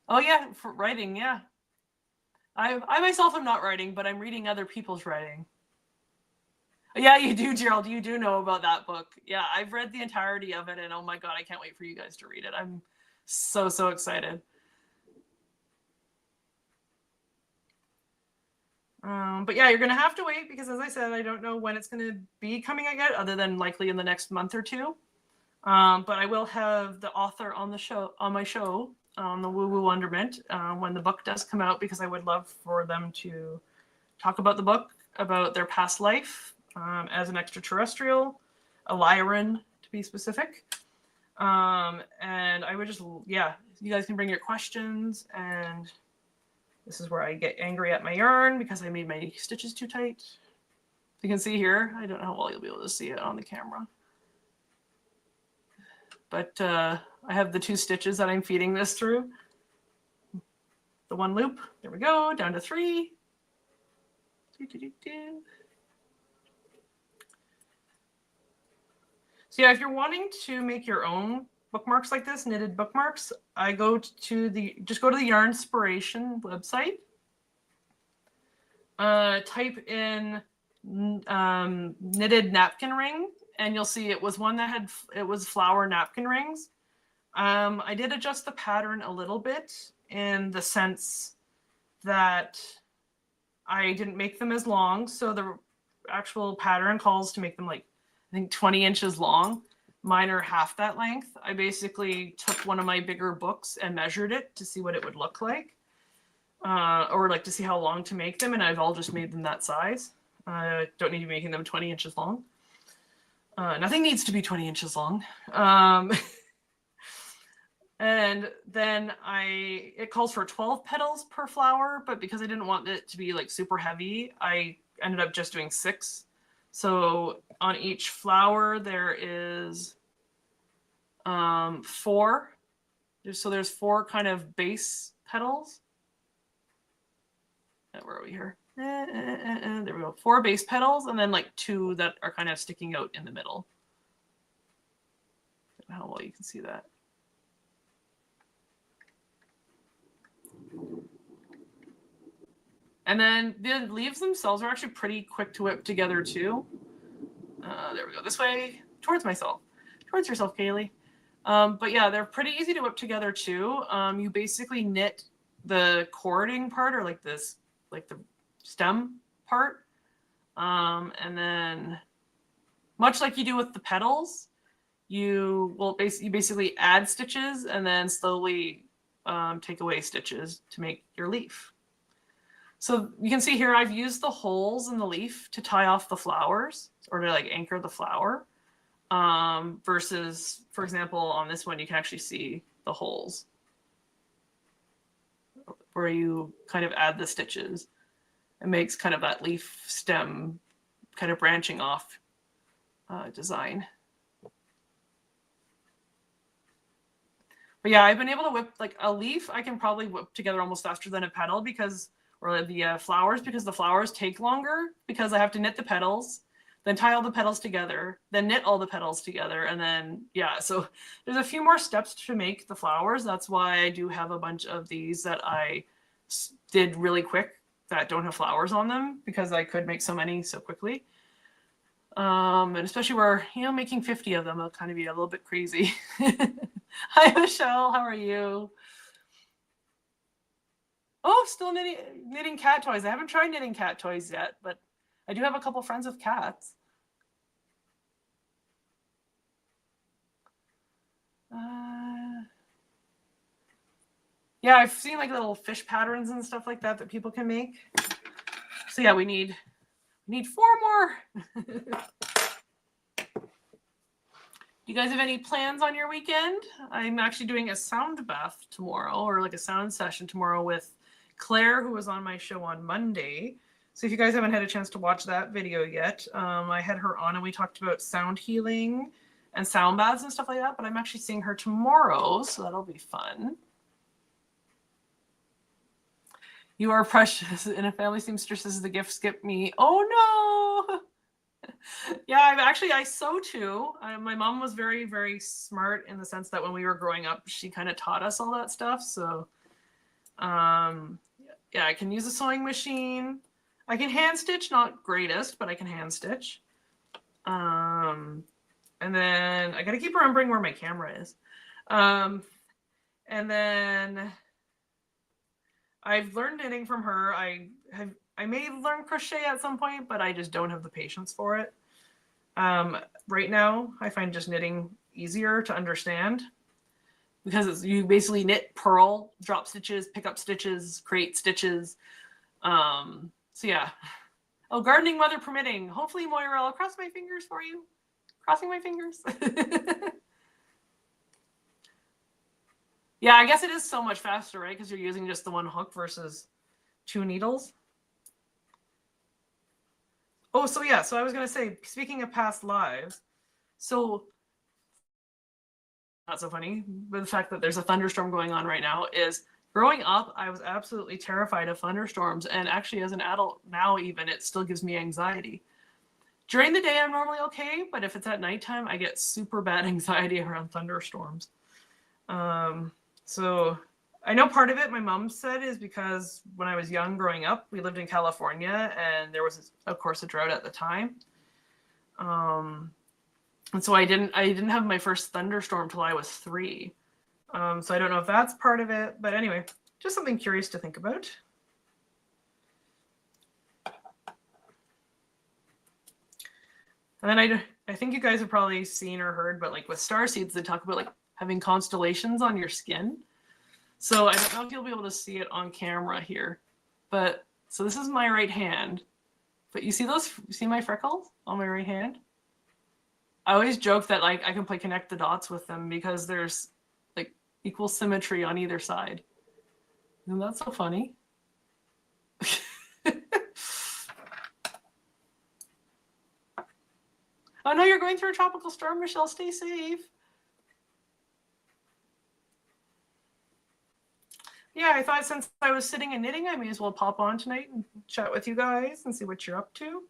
Oh yeah, for writing, yeah. I myself am not writing, but I'm reading other people's writing. Yeah, you do, Gerald. You do know about that book. Yeah, I've read the entirety of it, and oh my god, I can't wait for you guys to read it. I'm so excited. But yeah, you're gonna have to wait because, as I said, I don't know when it's gonna be coming out yet, other than likely in the next month or two. But I will have the author on the show, on my show, on the Woo Woo Wonderment, when the book does come out, because I would love for them to talk about the book, about their past life as an extraterrestrial, a Lyran to be specific. And I would just, yeah, you guys can bring your questions, and this is where I get angry at my yarn because I made my stitches too tight. You can see here, I don't know how well you'll be able to see it on the camera. But I have the 2 stitches that I'm feeding this through. The 1 loop, there we go, down to 3. So yeah, if you're wanting to make your own bookmarks like this, knitted bookmarks, I go to just go to the Yarnspiration website. Type in knitted napkin ring, and you'll see it was one that it was flower napkin rings. I did adjust the pattern a little bit in the sense that I didn't make them as long. So the actual pattern calls to make them like, I think 20 inches long. Mine are half that length. I basically took one of my bigger books and measured it to see what it would look like. Or like to see how long to make them. And I've all just made them that size. Don't need to be making them 20 inches long. Nothing needs to be 20 inches long. And then it calls for 12 petals per flower, but because I didn't want it to be like super heavy, I ended up just doing 6. So on each flower, there is 4. So there's 4 kind of base petals. Where are we here? There we go. 4 base petals, and then like 2 that are kind of sticking out in the middle. I don't know how well you can see that. And then the leaves themselves are actually pretty quick to whip together too. There we go. This way, towards myself. Towards yourself, Kaylee. But yeah, they're pretty easy to whip together too. You basically knit the cording part, or like this, like the stem part. And then, much like you do with the petals, you basically add stitches and then slowly take away stitches to make your leaf. So you can see here, I've used the holes in the leaf to tie off the flowers, or to like anchor the flower. Versus, for example, on this one, you can actually see the holes where you kind of add the stitches. It makes kind of that leaf stem kind of branching off design. But yeah, I've been able to whip like a leaf. I can probably whip together almost faster than a petal or the flowers, because the flowers take longer because I have to knit the petals, then tie all the petals together, then knit all the petals together. And then, yeah, so there's a few more steps to make the flowers. That's why I do have a bunch of these that I did really quick that don't have flowers on them, because I could make so many so quickly. And especially where, making 50 of them will kind of be a little bit crazy. Hi, Michelle. How are you? Oh, still knitting cat toys. I haven't tried knitting cat toys yet, but I do have a couple friends with cats. Yeah, I've seen like little fish patterns and stuff like that people can make. So yeah, we need 4 more. You guys have any plans on your weekend? I'm actually doing a sound bath tomorrow, or like a sound session tomorrow with Claire, who was on my show on Monday. So if you guys haven't had a chance to watch that video yet, I had her on and we talked about sound healing and sound baths and stuff like that, but I'm actually seeing her tomorrow, so that'll be fun. You are precious. And a family seamstress is the gift skip me. Oh no. Yeah, I sew too. My mom was very, very smart in the sense that when we were growing up, she kind of taught us all that stuff. So, yeah, I can use a sewing machine. I can hand stitch, not greatest, but I can hand stitch. And then I got to keep remembering where my camera is. And then I've learned knitting from her. I may learn crochet at some point, but I just don't have the patience for it. Right now, I find just knitting easier to understand, because you basically knit, purl, drop stitches, pick up stitches, create stitches. So yeah. Oh, gardening weather permitting. Hopefully, Moira, I'll cross my fingers for you. Crossing my fingers. Yeah, I guess it is so much faster, right? Because you're using just the one hook versus 2 needles. Oh, so yeah. So I was going to say, speaking of past lives, so not so funny, but the fact that there's a thunderstorm going on right now is, growing up, I was absolutely terrified of thunderstorms. And actually, as an adult now, even, it still gives me anxiety. During the day, I'm normally okay, but if it's at nighttime, I get super bad anxiety around thunderstorms. So I know part of it, my mom said, is because when I was young growing up, we lived in California and there was, of course, a drought at the time. And so I didn't have my first thunderstorm till I was 3. So I don't know if that's part of it, but anyway, just something curious to think about. And then I think you guys have probably seen or heard, but like with star seeds, they talk about like having constellations on your skin. So I don't know if you'll be able to see it on camera here, but so this is my right hand, but you see my freckles on my right hand? I always joke that like I can play connect the dots with them because there's like equal symmetry on either side. Isn't that so funny? Oh no, you're going through a tropical storm, Michelle. Stay safe. Yeah, I thought since I was sitting and knitting, I may as well pop on tonight and chat with you guys and see what you're up to.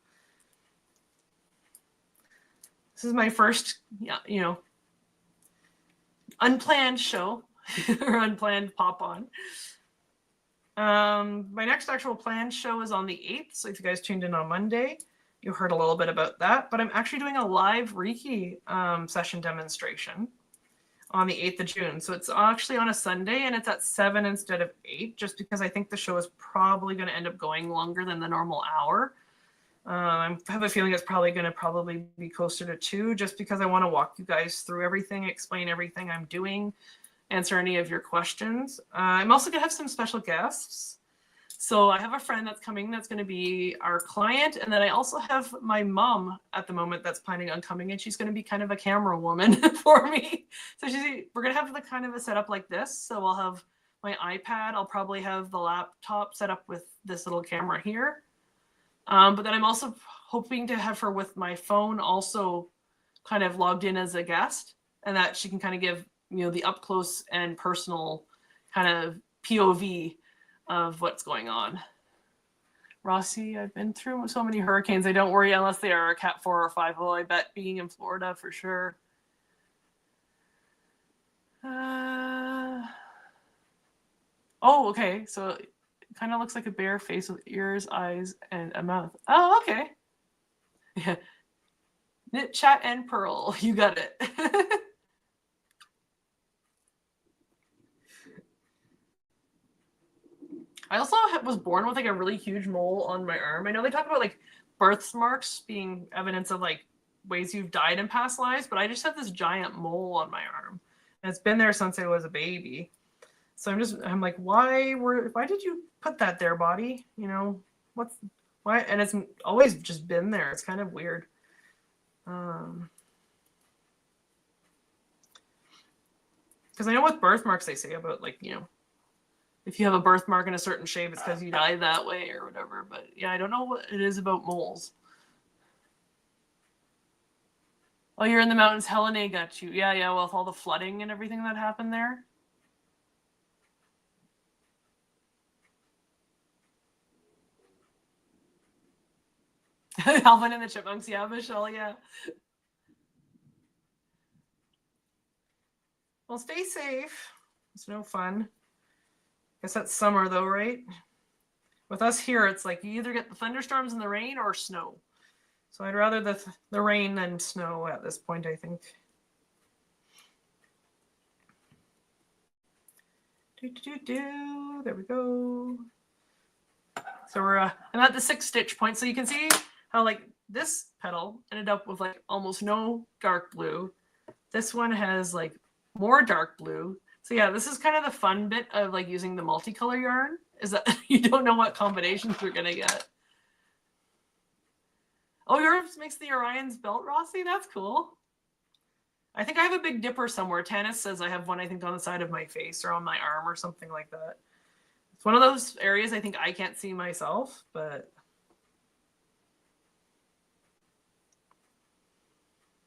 This is my first, unplanned show or unplanned pop on. My next actual planned show is on the 8th. So if you guys tuned in on Monday, you heard a little bit about that. But I'm actually doing a live Reiki session demonstration on the 8th of June. So it's actually on a Sunday and it's at 7 instead of 8, just because I think the show is probably going to end up going longer than the normal hour. I have a feeling it's probably going to be closer to 2, just because I want to walk you guys through everything, explain everything I'm doing, answer any of your questions. I'm also going to have some special guests. So I have a friend that's coming that's going to be our client. And then I also have my mom at the moment that's planning on coming, and she's going to be kind of a camera woman for me. So we're going to have the kind of a setup like this. So I'll have my iPad. I'll probably have the laptop set up with this little camera here. But then I'm also hoping to have her with my phone also kind of logged in as a guest, and that she can kind of give, the up close and personal kind of POV of what's going on. Rossi, I've been through so many hurricanes. I don't worry unless they are a Cat 4 or 5. Oh, I bet being in Florida for sure. Oh, okay. So kind of looks like a bear face with ears, eyes, and a mouth. Oh, okay. Yeah. Knit, chat, and purl. You got it. I also was born with like a really huge mole on my arm. I know they talk about like birthmarks being evidence of like ways you've died in past lives, but I just have this giant mole on my arm. And it's been there since I was a baby. So I'm like, why did you put that there, body? You know, why? And it's always just been there. It's kind of weird. Because I know with birthmarks they say about like, you know, if you have a birthmark in a certain shape, it's because you died that way or whatever. But yeah, I don't know what it is about moles. Oh, you're in the mountains. Helene got you. Yeah, well, with all the flooding and everything that happened there. Alvin and the Chipmunks. Yeah, Michelle. Yeah. Well, stay safe. It's no fun. Guess that's summer though, right? With us here, it's like you either get the thunderstorms and the rain or snow. So I'd rather the rain than snow at this point, I think. There we go. So I'm at the 6 stitch point. So you can see how like this petal ended up with like almost no dark blue. This one has like more dark blue. So yeah, this is kind of the fun bit of like using the multicolor yarn, is that you don't know what combinations you're gonna get. Oh, yours makes the Orion's belt, Rossi? That's cool. I think I have a Big Dipper somewhere. Tanis says I have one, I think, on the side of my face or on my arm or something like that. It's one of those areas I think I can't see myself, but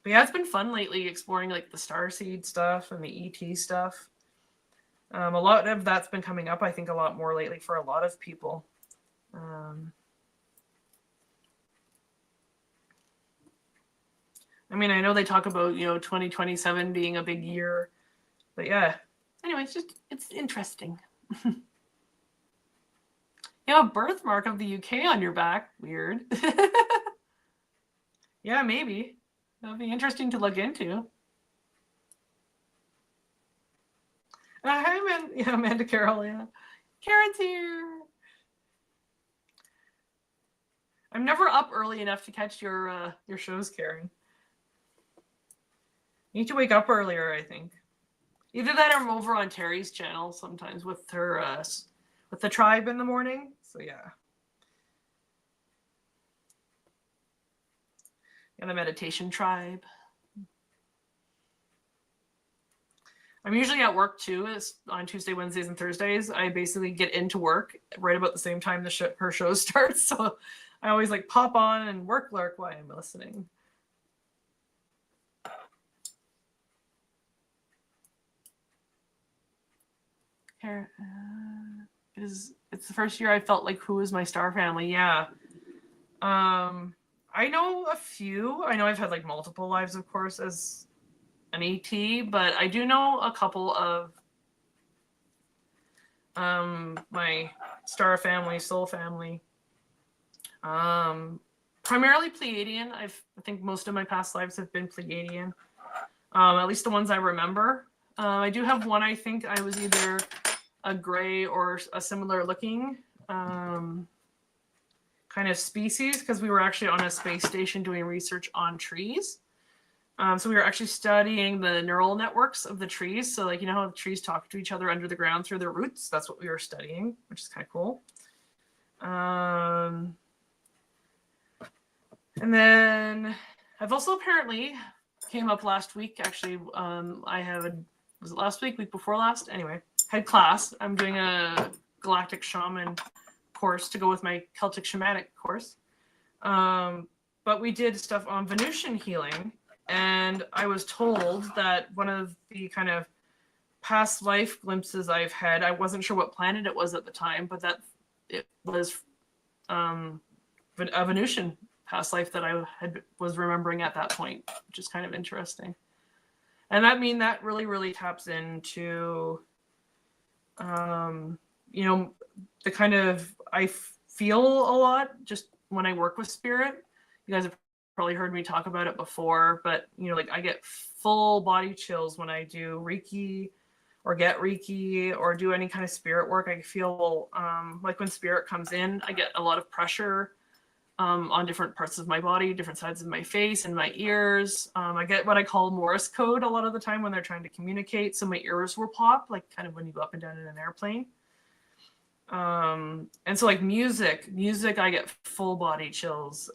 yeah, it's been fun lately exploring like the starseed stuff and the ET stuff. A lot of that's been coming up, I think, a lot more lately for a lot of people. I mean, I know they talk about, you know, 2027 being a big year, but yeah. Anyway, it's interesting. You have a birthmark of the UK on your back. Weird. Yeah, maybe. That'll be interesting to look into. Hi, yeah, Amanda Carroll, yeah. Karen's here. I'm never up early enough to catch your shows, Karen. You need to wake up earlier, I think. Either that or I'm over on Terry's channel sometimes with her with the tribe in the morning. So yeah. And the meditation tribe. I'm usually at work too. It's on Tuesday, Wednesdays, and Thursdays. I basically get into work right about the same time her show starts. So I always like pop on and work lurk while I'm listening. Here, it's the first year I felt like, who is my star family? Yeah. I know a few. I know I've had like multiple lives, of course, as an ET, but I do know a couple of my star family, soul family. Primarily Pleiadian. I think most of my past lives have been Pleiadian. At least the ones I remember. I do have one, I think I was either a gray or a similar looking kind of species, because we were actually on a space station doing research on trees. So we were actually studying the neural networks of the trees. So like, you know how the trees talk to each other under the ground through their roots? That's what we were studying, which is kind of cool. And then I've also apparently came up last week. Actually, was it last week before last? Anyway, had class. I'm doing a Galactic Shaman course to go with my Celtic Shamanic course. But we did stuff on Venusian healing. And I was told that one of the kind of past life glimpses I've had, I wasn't sure what planet it was at the time, but that it was a Venusian past life that I was remembering at that point, which is kind of interesting. And that really, really taps into you know, the kind of, I feel a lot just when I work with spirit. You guys have probably heard me talk about it before, but you know, like I get full body chills when I do Reiki or get Reiki or do any kind of spirit work. I feel like when spirit comes in, I get a lot of pressure on different parts of my body, different sides of my face and my ears. I get what I call Morse code a lot of the time when they're trying to communicate. So my ears will pop, like kind of when you go up and down in an airplane. And so like music, I get full body chills.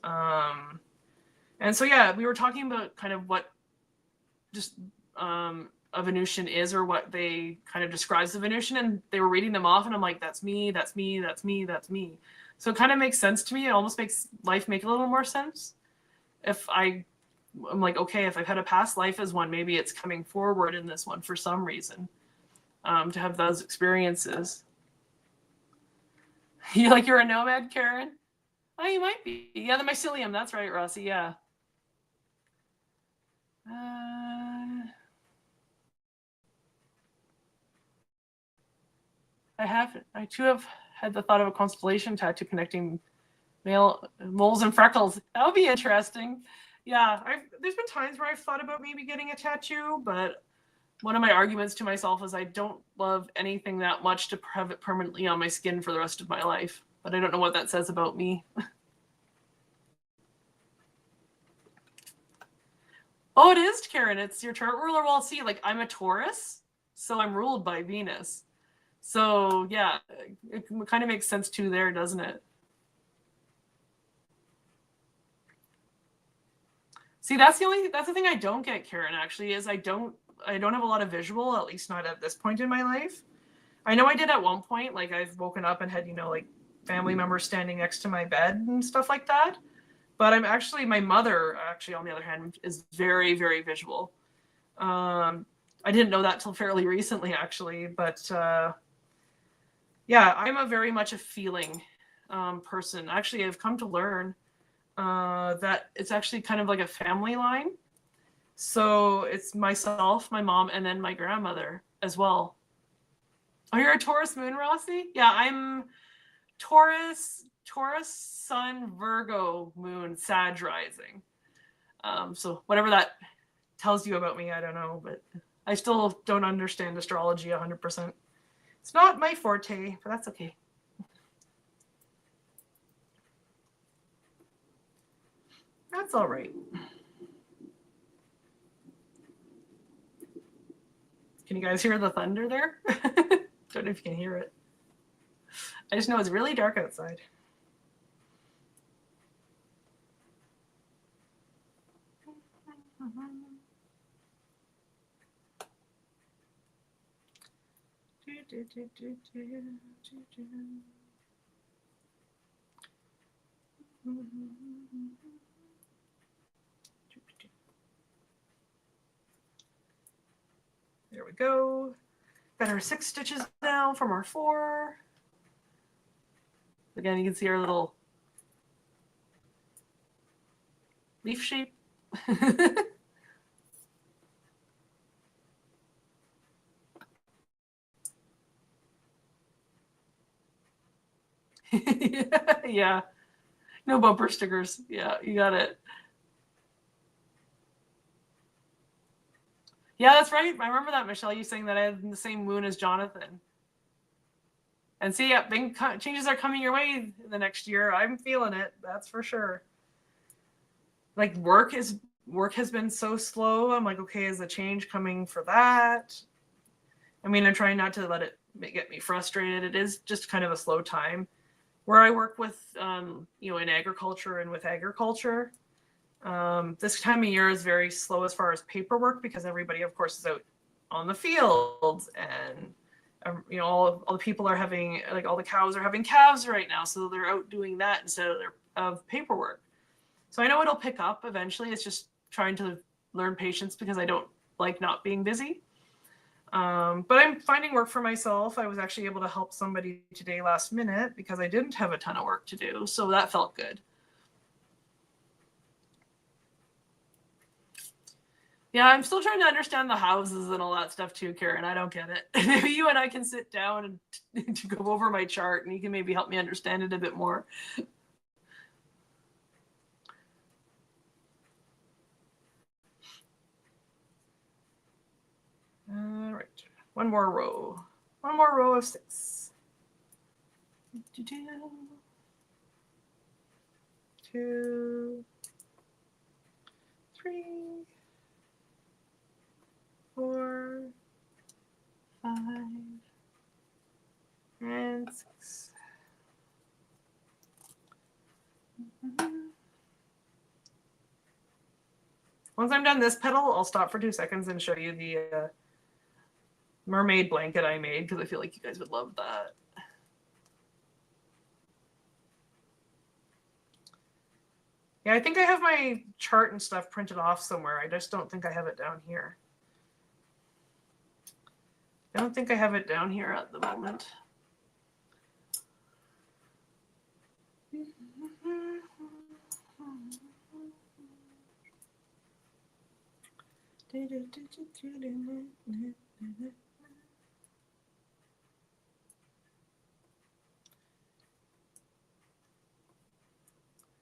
And so, yeah, we were talking about kind of what just a Venusian is, or what they kind of describes the Venusian, and they were reading them off, and I'm like, that's me, that's me, that's me, that's me. So it kind of makes sense to me. It almost makes life make a little more sense. If I'm like, okay, if I've had a past life as one, maybe it's coming forward in this one for some reason, to have those experiences. You like you're a nomad, Karen? Oh, you might be. Yeah, the mycelium. That's right, Rossi. Yeah. I too have had the thought of a constellation tattoo connecting moles and freckles. That would be interesting. Yeah, there's been times where I've thought about maybe getting a tattoo, but one of my arguments to myself is I don't love anything that much to have it permanently on my skin for the rest of my life. But I don't know what that says about me. Oh, it is, Karen. It's your chart ruler. Well, see, like I'm a Taurus, so I'm ruled by Venus. So yeah, it kind of makes sense too there, doesn't it? See, that's the thing I don't get, Karen, actually, is I don't have a lot of visual, at least not at this point in my life. I know I did at one point, like I've woken up and had, you know, like family members standing next to my bed and stuff like that. But my mother, actually, on the other hand, is very, very visual. I didn't know that till fairly recently, actually. But yeah, I'm a very much a feeling person. Actually, I've come to learn that it's actually kind of like a family line. So it's myself, my mom, and then my grandmother as well. Oh, you're a Taurus moon, Rossi? Yeah, I'm Taurus, Sun, Virgo, moon, Sag rising. So whatever that tells you about me, I don't know, but I still don't understand astrology 100%. It's not my forte, but that's okay. That's all right. Can you guys hear the thunder there? Don't know if you can hear it. I just know it's really dark outside. There we go. Got our 6 stitches now from our 4. Again, you can see our little leaf shape. Yeah. No bumper stickers. Yeah, you got it. Yeah, that's right. I remember that, Michelle, you saying that I had the same moon as Jonathan. And see, yeah, big changes are coming your way the next year. I'm feeling it. That's for sure. Like work has been so slow. I'm like, okay, is the change coming for that? I mean, I'm trying not to let it get me frustrated. It is just kind of a slow time. Where I work with, you know, in agriculture and with agriculture, this time of year is very slow as far as paperwork because everybody, of course, is out on the fields and you know, all the people are having, like all the cows are having calves right now, so they're out doing that instead of paperwork. So I know it'll pick up eventually. It's just trying to learn patience because I don't like not being busy. But I'm finding work for myself. I was actually able to help somebody today last minute because I didn't have a ton of work to do, so that felt good. Yeah, I'm still trying to understand the houses and all that stuff too, Karen. I don't get it. Maybe you and I can sit down and to go over my chart, and you can maybe help me understand it a bit more. All right, one more row of 6. 2, 3, 4, 5, and 6. Once I'm done this petal, I'll stop for 2 seconds and show you the mermaid blanket I made, because I feel like you guys would love that. Yeah, I think I have my chart and stuff printed off somewhere. I just don't think I have it down here. I don't think I have it down here at the moment.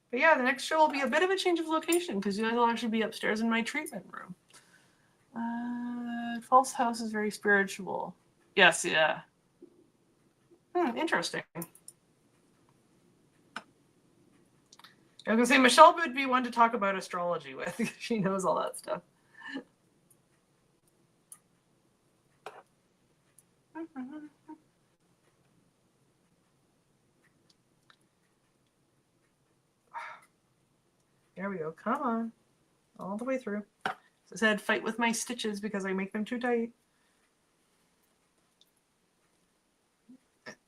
But yeah, the next show will be a bit of a change of location, because you guys will actually be upstairs in my treatment room. False house is very spiritual. Yes, yeah. Interesting. I was gonna say Michelle would be one to talk about astrology with. She knows all that stuff. There we go. Come on. All the way through. As I said, fight with my stitches because I make them too tight.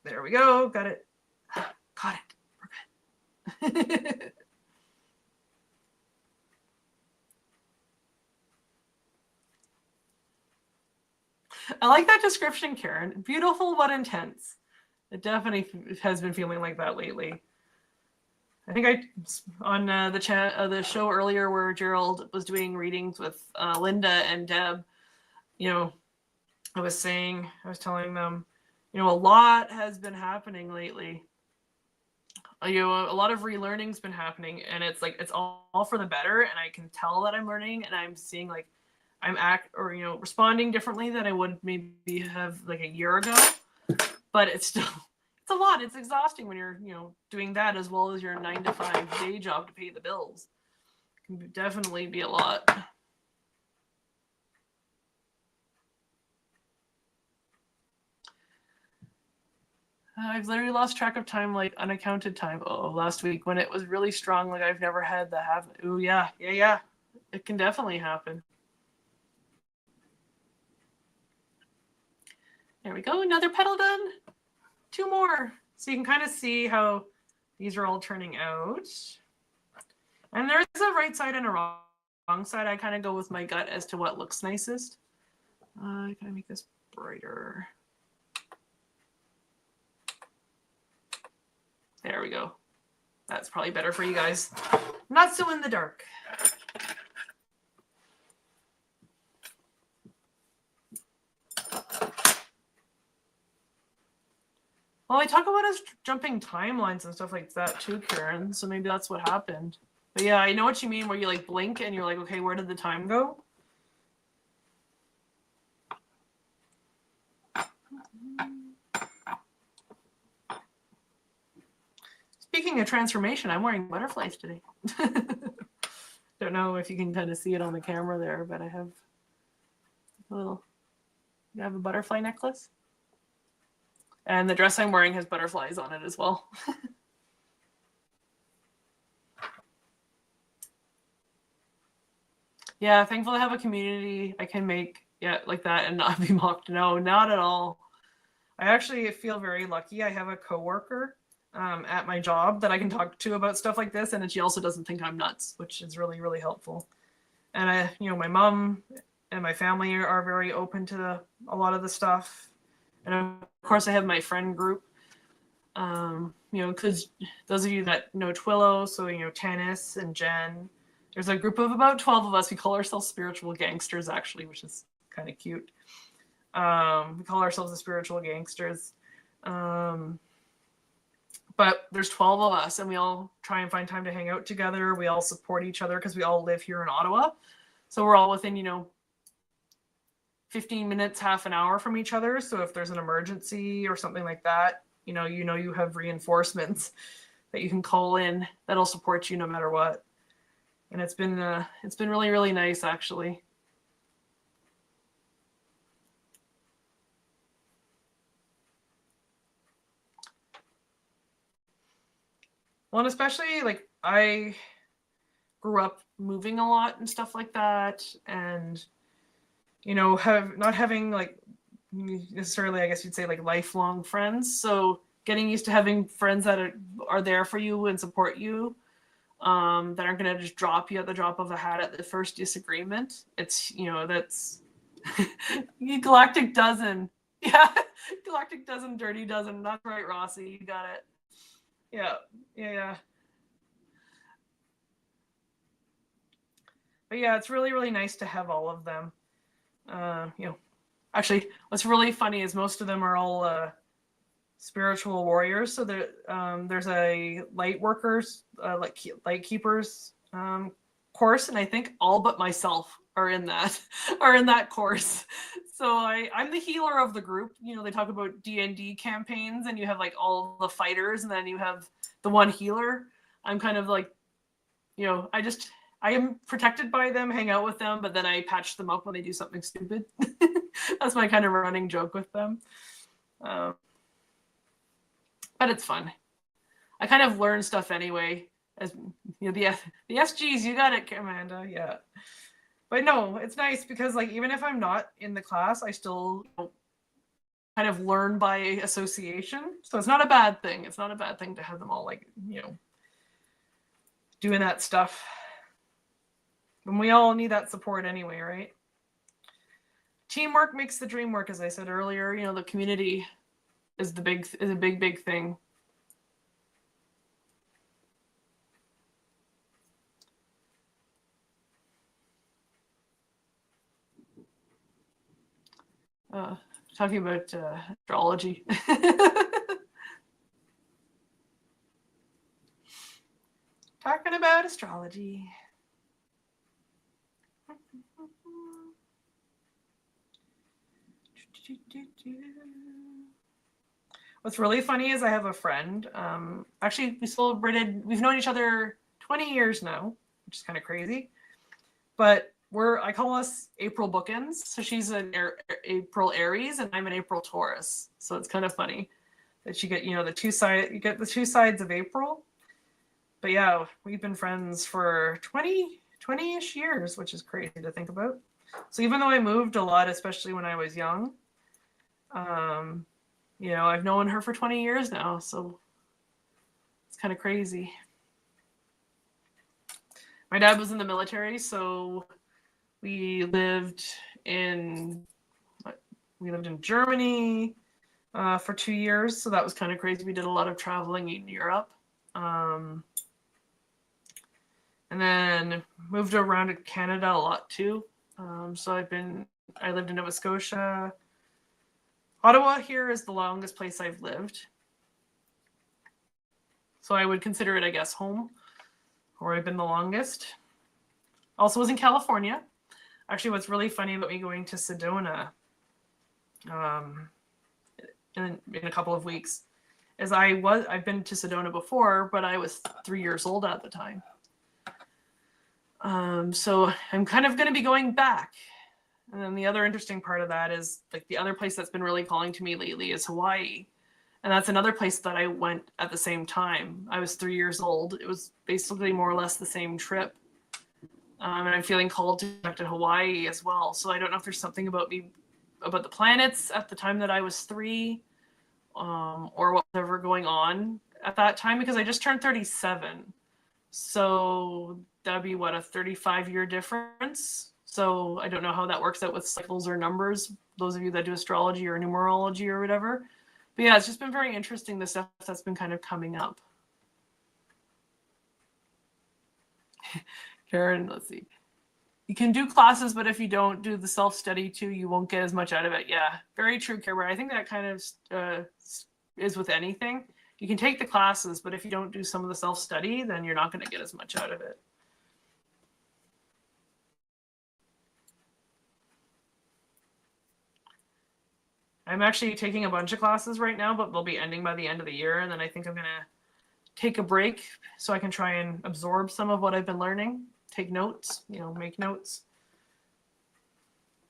There we go. Got it. Got it. We're good. I like that description, Karen. Beautiful but intense. It definitely has been feeling like that lately. I think I on the show earlier where Gerald was doing readings with Linda and Deb. You know, I was telling them, you know, a lot has been happening lately. You know, a lot of relearning's been happening, and it's like it's all for the better. And I can tell that I'm learning, and I'm seeing like I'm responding differently than I would maybe have like a year ago. But it's still. It's a lot. It's exhausting when you're, doing that as well as your 9-to-5 day job to pay the bills. It can definitely be a lot. I've literally lost track of time, like unaccounted time. Oh, last week when it was really strong, like I've never had that happen. Oh yeah. It can definitely happen. There we go. Another petal done. 2 more. So you can kind of see how these are all turning out. And there's a right side and a wrong side. I kind of go with my gut as to what looks nicest. Can I make this brighter? There we go. That's probably better for you guys. Not so in the dark. Well, I talk about us jumping timelines and stuff like that too, Karen. So maybe that's what happened. But yeah, I know what you mean, where you like blink and you're like, okay, where did the time go? Speaking of transformation, I'm wearing butterflies today. Don't know if you can kind of see it on the camera there, but I have I have a butterfly necklace. And the dress I'm wearing has butterflies on it as well. Yeah, thankful to have a community I can make like that and not be mocked. No, not at all. I actually feel very lucky. I have a coworker at my job that I can talk to about stuff like this, and she also doesn't think I'm nuts, which is really, really helpful. And my mom and my family are very open to a lot of the stuff. And of course, I have my friend group. Because those of you that know Twillo, so Tanis and Jen, There's a group of about 12 of us. We call ourselves spiritual gangsters, actually, which is kind of cute. We call ourselves the spiritual gangsters. But there's 12 of us, and we all try and find time to hang out together. We all support each other because we all live here in Ottawa. So we're all within, 15 minutes, half an hour from each other. So if there's an emergency or something like that, you have reinforcements that you can call in that'll support you no matter what. And it's been really, really nice, actually. Well, and especially like I grew up moving a lot and stuff like that, and not having like necessarily, I guess you'd say, like lifelong friends. So getting used to having friends that are there for you and support you, that aren't going to just drop you at the drop of a hat at the first disagreement. It's that's galactic dozen. Yeah, galactic dozen, dirty dozen. That's right, Rossi. You got it. Yeah. But yeah, it's really, really nice to have all of them. Actually, what's really funny is most of them are all spiritual warriors. So there's a light workers, light keepers course, and I think all but myself are in that course. So I'm the healer of the group. They talk about D&D campaigns, and you have like all the fighters, and then you have the one healer. I'm kind of like, I am protected by them, hang out with them, but then I patch them up when they do something stupid. That's my kind of running joke with them. But it's fun. I kind of learn stuff anyway. As the SGs, you got it, Amanda. Yeah. But no, it's nice because like even if I'm not in the class, I still kind of learn by association. So it's not a bad thing. It's not a bad thing to have them all like, doing that stuff. And we all need that support anyway, right? Teamwork makes the dream work, as I said earlier. The community is a big thing. Talking about astrology. Talking about astrology. What's really funny is I have a friend. Actually, we've known each other 20 years now, which is kind of crazy. But I call us April bookends. So she's an April Aries and I'm an April Taurus. So it's kind of funny that you get, you get the two sides of April. But yeah, we've been friends for 20-ish years, which is crazy to think about. So even though I moved a lot, especially when I was young, I've known her for 20 years now. So it's kind of crazy. My dad was in the military, so we lived in Germany for 2 years. So that was kind of crazy. We did a lot of traveling in Europe. And then moved around to Canada a lot too. So I lived in Nova Scotia. Ottawa here is the longest place I've lived. So I would consider it, I guess, home, where I've been the longest. Also was in California. Actually, what's really funny about me going to Sedona in a couple of weeks is I've been to Sedona before, but I was 3 years old at the time. So I'm kind of going to be going back. And then the other interesting part of that is like the other place that's been really calling to me lately is Hawaii. And that's another place that I went at the same time. I was 3 years old. It was basically more or less the same trip. And I'm feeling called to go back to Hawaii as well. So I don't know if there's something about the planets at the time that I was 3, or whatever going on at that time, because I just turned 37. So that'd be what, a 35-year difference. So I don't know how that works out with cycles or numbers, those of you that do astrology or numerology or whatever. But yeah, it's just been very interesting, the stuff that's been kind of coming up. Karen, let's see. You can do classes, but if you don't do the self-study too, you won't get as much out of it. Yeah, very true, Karen. I think that kind of is with anything. You can take the classes, but if you don't do some of the self-study, then you're not going to get as much out of it. I'm actually taking a bunch of classes right now, but they'll be ending by the end of the year. And then I think I'm going to take a break so I can try and absorb some of what I've been learning, take notes, make notes.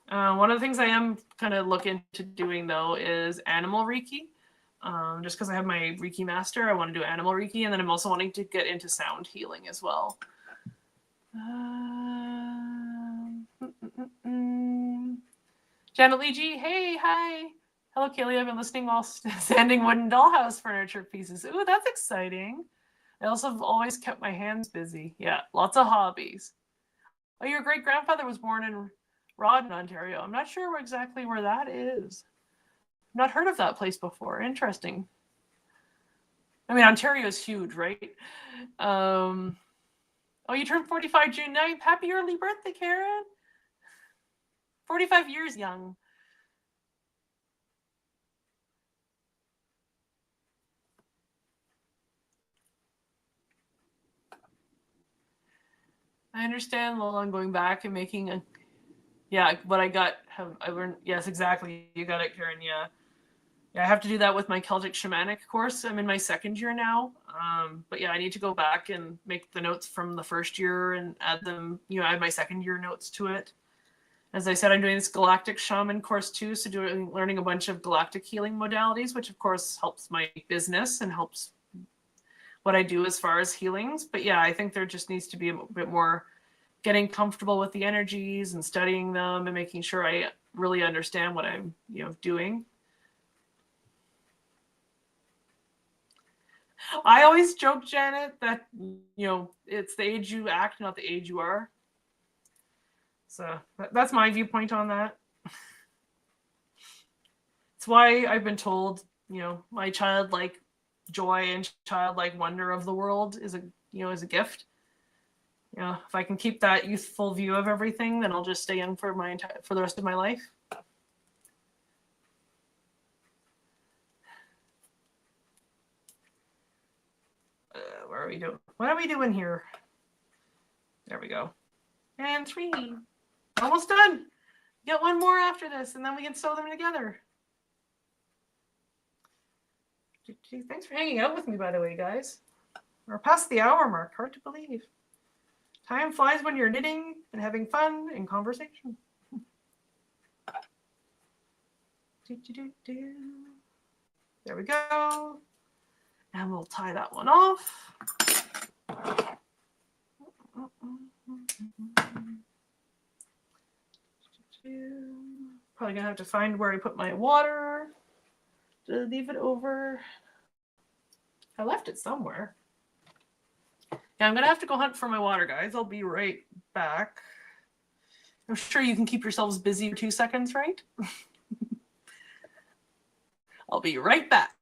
One of the things I am kind of looking into doing, though, is animal Reiki. Just because I have my Reiki master, I want to do animal Reiki. And then I'm also wanting to get into sound healing as well. Janet Lee G, hey, hi. Hello, Kaylee. I've been listening while sanding wooden dollhouse furniture pieces. Ooh, that's exciting. I also have always kept my hands busy. Yeah, lots of hobbies. Oh, your great-grandfather was born in Rawdon, Ontario. I'm not sure exactly where that is. I've not heard of that place before. Interesting. I mean, Ontario is huge, right? Oh, you turned 45 June 9th. Happy early birthday, Karen. 45 years young. I understand, Lola, I'm going back and making a... Yeah, what I learned. Yes, exactly. You got it, Karen. Yeah. I have to do that with my Celtic Shamanic course. I'm in my second year now. But yeah, I need to go back and make the notes from the first year and add them, add my second year notes to it. As I said, I'm doing this Galactic Shaman course too. So learning a bunch of galactic healing modalities, which of course helps my business and helps what I do as far as healings. But yeah, I think there just needs to be a bit more getting comfortable with the energies and studying them and making sure I really understand what I'm, doing. I always joke, Janet, that, it's the age you act, not the age you are. So that's my viewpoint on that. It's why I've been told, my childlike joy and childlike wonder of the world is a gift. If I can keep that youthful view of everything, then I'll just stay young for the rest of my life. Where are we doing? What are we doing here? There we go. And 3. Almost done. Get one more after this, and then we can sew them together. Thanks for hanging out with me, by the way, guys. We're past the hour mark. Hard to believe. Time flies when you're knitting and having fun in conversation. There we go. And we'll tie that one off. Probably gonna have to find where I put my water. Did I leave it over? I left it somewhere. Yeah, I'm gonna have to go hunt for my water, guys. I'll be right back. I'm sure you can keep yourselves busy for 2 seconds, right? I'll be right back.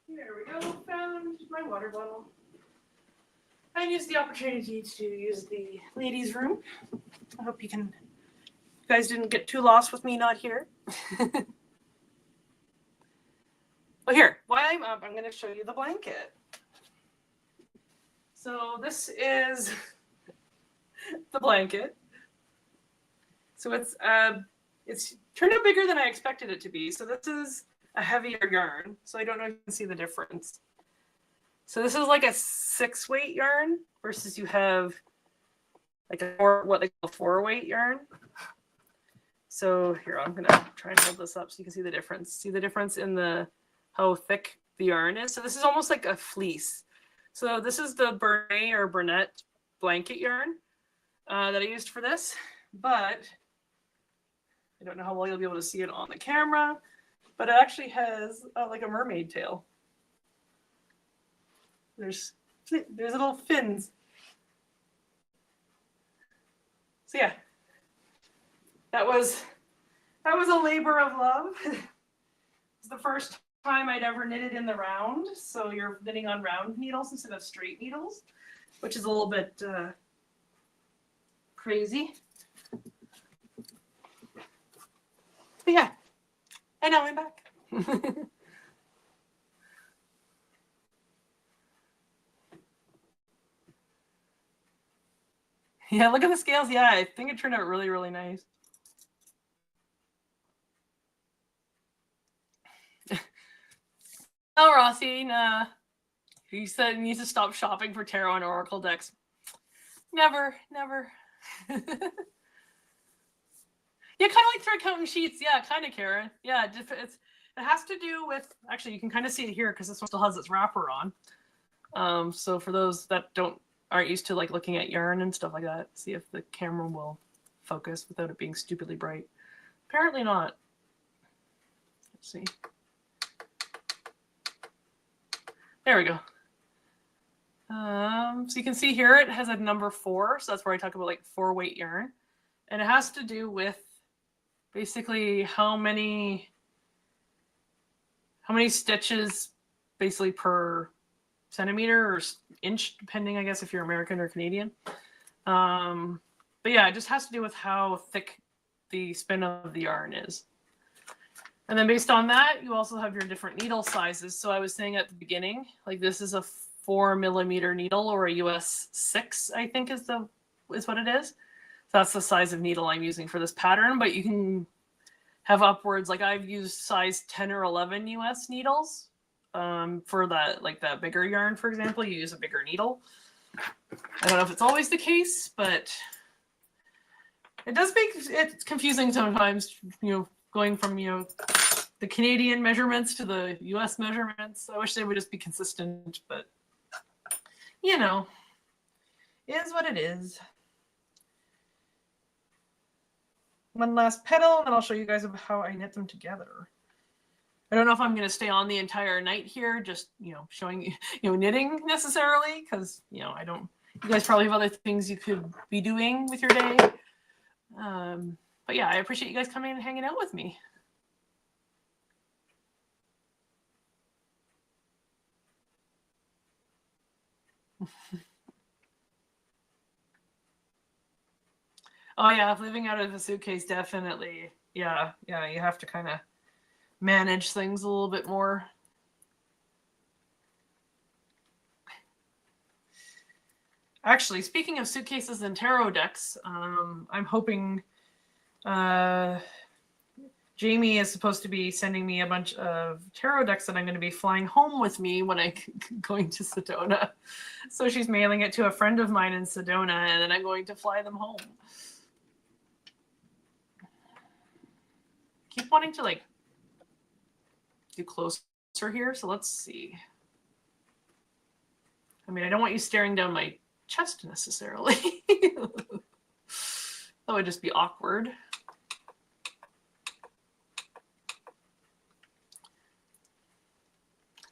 There we go. Found my water bottle. I used the opportunity to use the ladies' room. I hope you guys didn't get too lost with me not here. Well, here, while I'm up, I'm going to show you the blanket. So this is the blanket. So it's turned out bigger than I expected it to be. So this is a heavier yarn. So I don't know if you can see the difference. So this is like a 6-weight yarn versus you have like what they call 4-weight yarn. So here, I'm gonna try and hold this up so you can see the difference. See the difference in how thick the yarn is. So this is almost like a fleece. So this is the Burnett blanket yarn that I used for this, but I don't know how well you'll be able to see it on the camera, but it actually has like a mermaid tail. There's little fins. So yeah, that was a labor of love. It's the first time I'd ever knitted in the round. So you're knitting on round needles instead of straight needles, which is a little bit crazy. But yeah, and now I'm back. Yeah, look at the scales. Yeah, I think it turned out really, really nice. Oh, Rossi, nah. He said he needs to stop shopping for tarot and oracle decks. Never. Yeah, kind of like thread counting sheets. Yeah, kind of, Karen. Yeah, it has to do with, actually, you can kind of see it here because this one still has its wrapper on. So for those that aren't used to like looking at yarn and stuff like that, see if the camera will focus without it being stupidly bright. Apparently not. Let's see. There we go. So you can see here it has a number 4, so that's where I talk about like 4-weight yarn, and it has to do with basically how many stitches basically per centimeter or inch, depending, I guess, if you're American or Canadian. But yeah, it just has to do with how thick the spin of the yarn is. And then based on that, you also have your different needle sizes. So I was saying at the beginning, like this is a 4mm needle, or a US 6, I think is what it is. So that's the size of needle I'm using for this pattern, but you can have upwards, like I've used size 10 or 11 US needles. For that bigger yarn, for example, you use a bigger needle. I don't know if it's always the case, but it does make it confusing sometimes, going from, the Canadian measurements to the US measurements. I wish they would just be consistent, but it is what it is. One last petal, and then I'll show you guys how I knit them together. I don't know if I'm going to stay on the entire night here, just, showing you, knitting necessarily, because, you guys probably have other things you could be doing with your day. But yeah, I appreciate you guys coming and hanging out with me. Oh yeah, living out of a suitcase, definitely. Yeah, you have to kind of manage things a little bit more. Actually, speaking of suitcases and tarot decks, I'm hoping Jamie is supposed to be sending me a bunch of tarot decks that I'm going to be flying home with me when I'm going to Sedona. So she's mailing it to a friend of mine in Sedona, and then I'm going to fly them home. Keep wanting to do closer here, so let's see. I mean, I don't want you staring down my chest necessarily. That would just be awkward.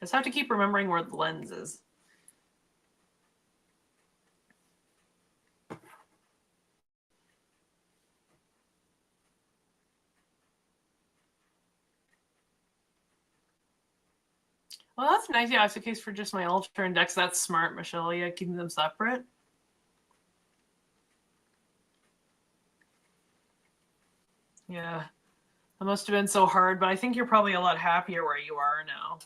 I just have to keep remembering where the lens is. Well, that's nice. Yeah, it's a case for just my altar and decks. That's smart, Michelle. Yeah, keeping them separate. Yeah, that must have been so hard, but I think you're probably a lot happier where you are now.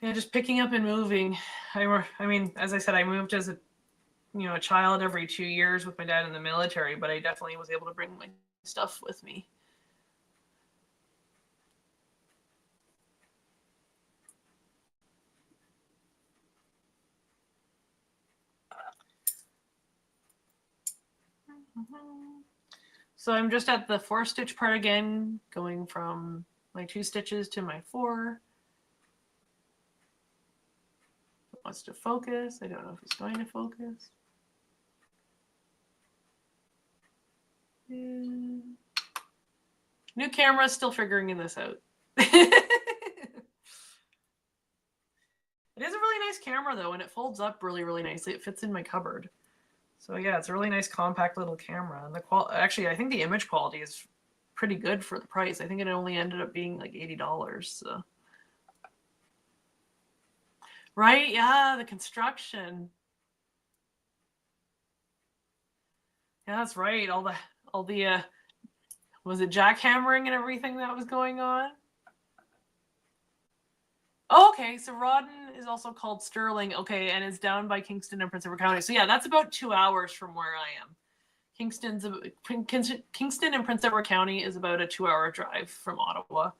Yeah, just picking up and moving. I mean, as I said, I moved as a child every 2 years with my dad in the military, but I definitely was able to bring my stuff with me. So I'm just at the 4-stitch part again, going from my 2 stitches to my 4. It wants to focus. I don't know if it's going to focus. Yeah. New camera, still figuring this out. It is a really nice camera though, and it folds up really, really nicely. It fits in my cupboard. So yeah, it's a really nice compact little camera. And actually, I think the image quality is pretty good for the price. I think it only ended up being like $80. So. Right? Yeah, the construction. Yeah, that's right. All the was it jackhammering and everything that was going on? Oh, okay, so Rawdon is also called Sterling. Okay, and it's down by Kingston and Prince Edward County. So yeah, that's about 2 hours from where I am. Kingston and Prince Edward County is about a 2-hour drive from Ottawa.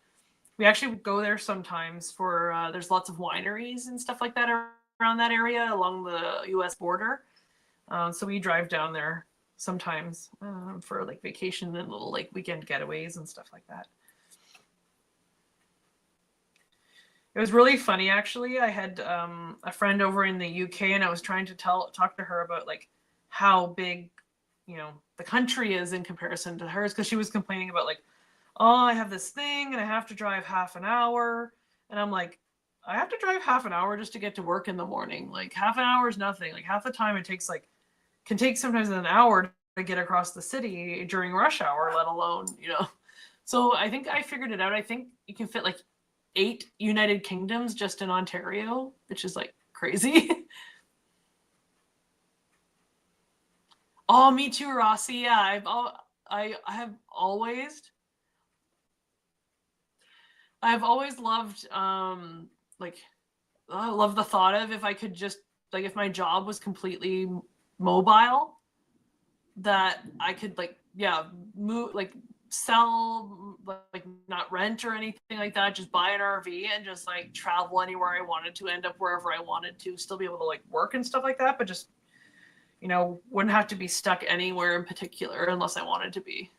We actually go there sometimes for there's lots of wineries and stuff like that around that area along the U.S. border. So we drive down there sometimes for like vacation and little like weekend getaways and stuff like that. It was really funny, actually. I had a friend over in the UK, and I was trying to talk to her about like how big, the country is in comparison to hers, because she was complaining about like, oh, I have this thing, and I have to drive half an hour, and I'm like, I have to drive half an hour just to get to work in the morning. Like half an hour is nothing. Like half the time it takes can take sometimes an hour to get across the city during rush hour, let alone. So I think I figured it out. I think you can fit like 8 United Kingdoms just in Ontario, which is like crazy. Oh, me too, Rossi. Yeah, I've always loved like I love the thought of if I could just like if my job was completely mobile, that I could move sell, like not rent or anything like that, just buy an RV and just like travel anywhere I wanted to, end up wherever I wanted to, still be able to like work and stuff like that, but just wouldn't have to be stuck anywhere in particular unless I wanted to be.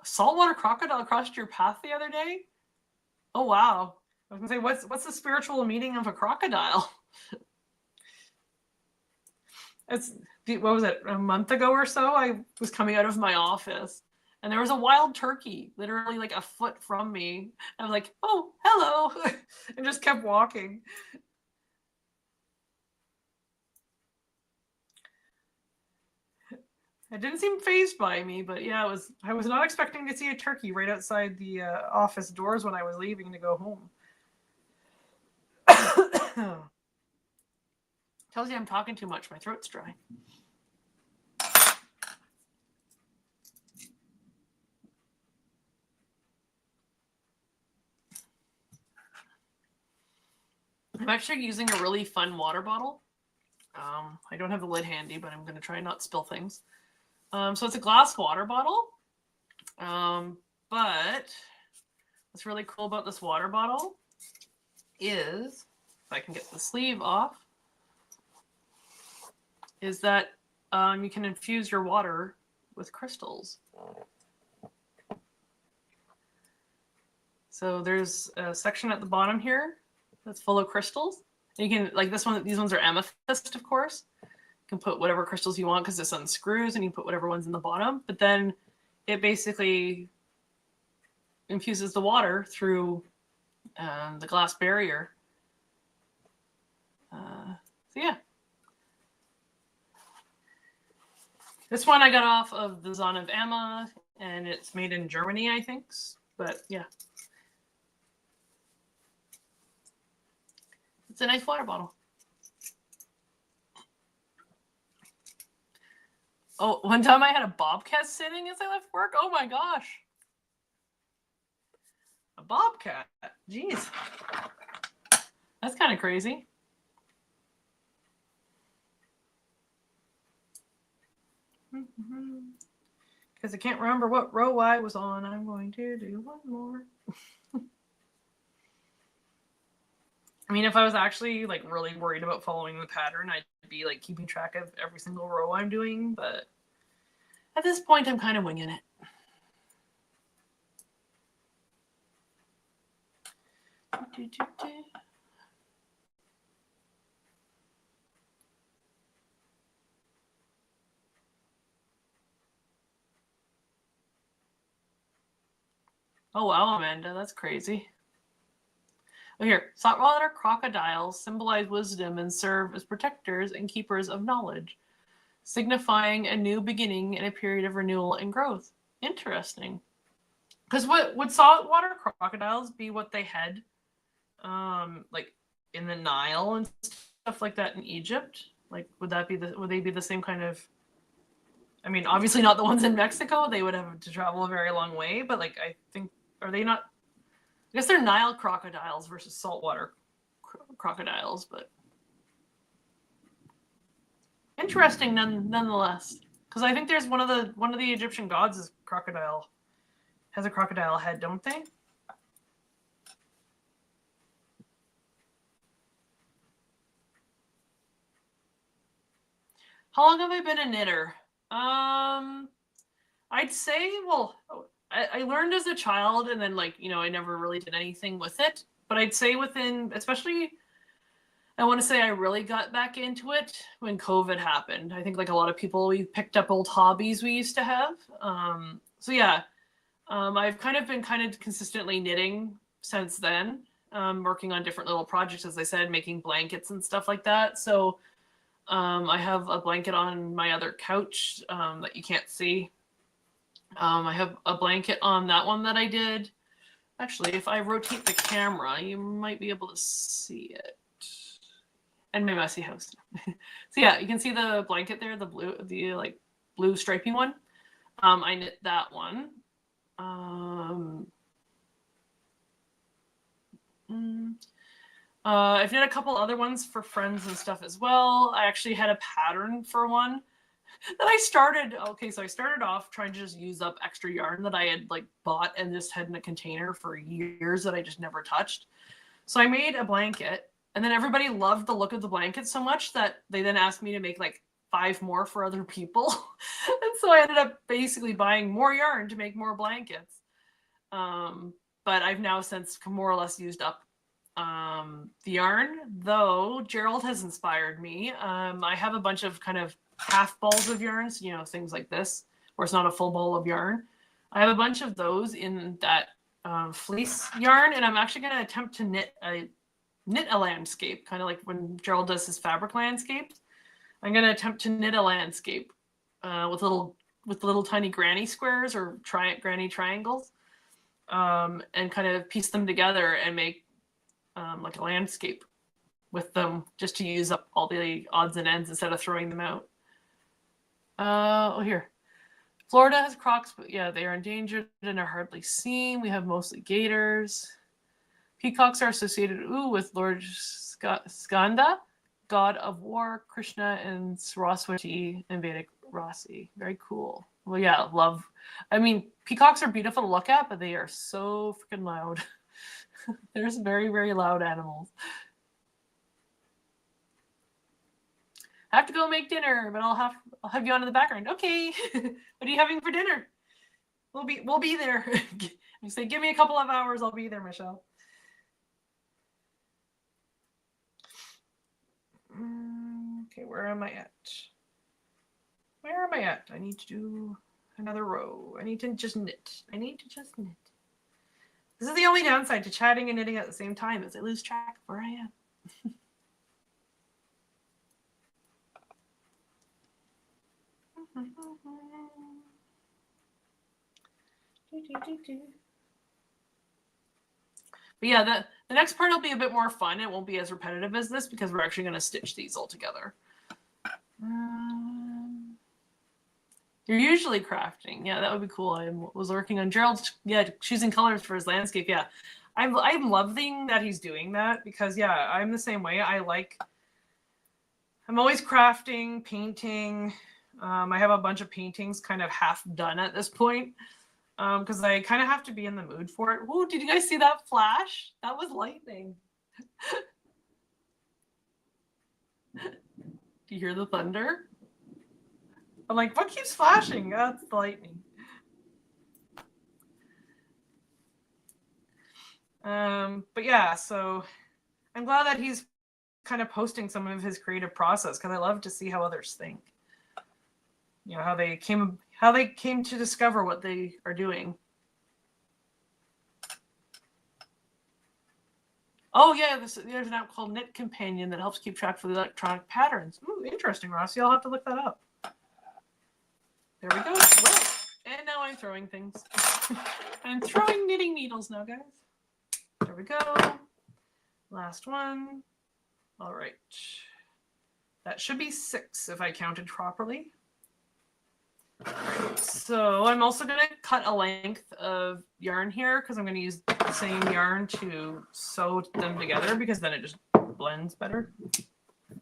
A saltwater crocodile crossed your path the other day? Oh wow. I was gonna say, what's the spiritual meaning of a crocodile? It's what was it, a month ago or so? I was coming out of my office and there was a wild turkey literally like a foot from me. I was like, oh, hello, and just kept walking. It didn't seem phased by me, but yeah, I was not expecting to see a turkey right outside the office doors when I was leaving to go home. Tells you I'm talking too much. My throat's dry. I'm actually using a really fun water bottle. I don't have the lid handy, but I'm going to try not spill things. So it's a glass water bottle. But what's really cool about this water bottle is, if I can get the sleeve off, is that you can infuse your water with crystals. So there's a section at the bottom here that's full of crystals. And you can, like these ones are amethyst, of course. You can put whatever crystals you want because this unscrews, and you put whatever one's in the bottom. But then it basically infuses the water through the glass barrier. So yeah. This one I got off of the Zon of Emma, and it's made in Germany, I think. But yeah. It's a nice water bottle. Oh, one time I had a bobcat sitting as I left work. Oh my gosh. A bobcat. Jeez. That's kind of crazy. Because I can't remember what row I was on. I'm going to do one more. I mean, if I was actually like really worried about following the pattern, I'd be like keeping track of every single row I'm doing. But at this point, I'm kind of winging it. Oh wow, Amanda, that's crazy. Oh, here, saltwater crocodiles symbolize wisdom and serve as protectors and keepers of knowledge, signifying a new beginning and a period of renewal and growth. Interesting. Because what would saltwater crocodiles be what they had, like in the Nile and stuff like that in Egypt? Like, would they be the same kind of? I mean, obviously not the ones in Mexico. They would have to travel a very long way. But like, I think, are they not? I guess they're Nile crocodiles versus saltwater crocodiles, but interesting nonetheless. Because I think there's one of the Egyptian gods is crocodile, has a crocodile head, don't they? How long have I been a knitter? I'd say, well, I learned as a child, and then like I never really did anything with it. But I'd say within, especially, I want to say I really got back into it when COVID happened. I think like a lot of people, we picked up old hobbies we used to have. So yeah, I've kind of been consistently knitting since then, working on different little projects, as I said, making blankets and stuff like that. So I have a blanket on my other couch that you can't see. I have a blanket on that one that I did. Actually, if I rotate the camera, you might be able to see it. And my messy house. So yeah, you can see the blanket there, the blue stripy one. I knit that one. I've knit a couple other ones for friends and stuff as well. I actually had a pattern for one that I started. Okay, so I started off trying to just use up extra yarn that I had like bought and just had in a container for years that I just never touched. So I made a blanket, and then everybody loved the look of the blanket so much that they then asked me to make like 5 more for other people. And so I ended up basically buying more yarn to make more blankets. But I've now since more or less used up the yarn, though Gerald has inspired me. I have a bunch of kind of half balls of yarns, things like this, where it's not a full ball of yarn. I have a bunch of those in that fleece yarn, and I'm actually going to attempt to knit a landscape, kind of like when Gerald does his fabric landscapes. I'm going to attempt to knit a landscape with little tiny granny squares or granny triangles, and kind of piece them together and make like a landscape with them, just to use up all the odds and ends instead of throwing them out. Here. Florida has crocs, but yeah, they are endangered and are hardly seen. We have mostly gators. Peacocks are associated with Lord Skanda, god of war, Krishna, and Saraswati in Vedic Rasi. Very cool. Well, yeah, love. I mean, peacocks are beautiful to look at, but they are so freaking loud. They're very, very loud animals. I have to go make dinner, but I'll have you on in the background. Okay. What are you having for dinner? We'll be there. You say, give me a couple of hours, I'll be there, Michelle. Okay, where am I at? Where am I at? I need to do another row. I need to just knit. This is the only downside to chatting and knitting at the same time, is I lose track of where I am. But yeah, the next part will be a bit more fun. It won't be as repetitive as this because we're actually going to stitch these all together. You're usually crafting. Yeah, that would be cool. I was working on Gerald's, choosing colors for his landscape. Yeah, I'm loving that he's doing that because, yeah, I'm the same way. I'm always crafting, painting. I have a bunch of paintings kind of half done at this point because I kind of have to be in the mood for it. Whoa, did you guys see that flash? That was lightning. Do you hear the thunder? I'm like, what keeps flashing? That's the lightning. But yeah, so I'm glad that he's kind of posting some of his creative process because I love to see how others think. You know, how they came to discover what they are doing. Oh yeah, there's an app called Knit Companion that helps keep track of the electronic patterns. Ooh, interesting, Rossi. I'll have to look that up. There we go. Well, and now I'm throwing things. I'm throwing knitting needles now, guys. There we go. Last one. All right. That should be 6 if I counted properly. So I'm also going to cut a length of yarn here because I'm going to use the same yarn to sew them together because then it just blends better. And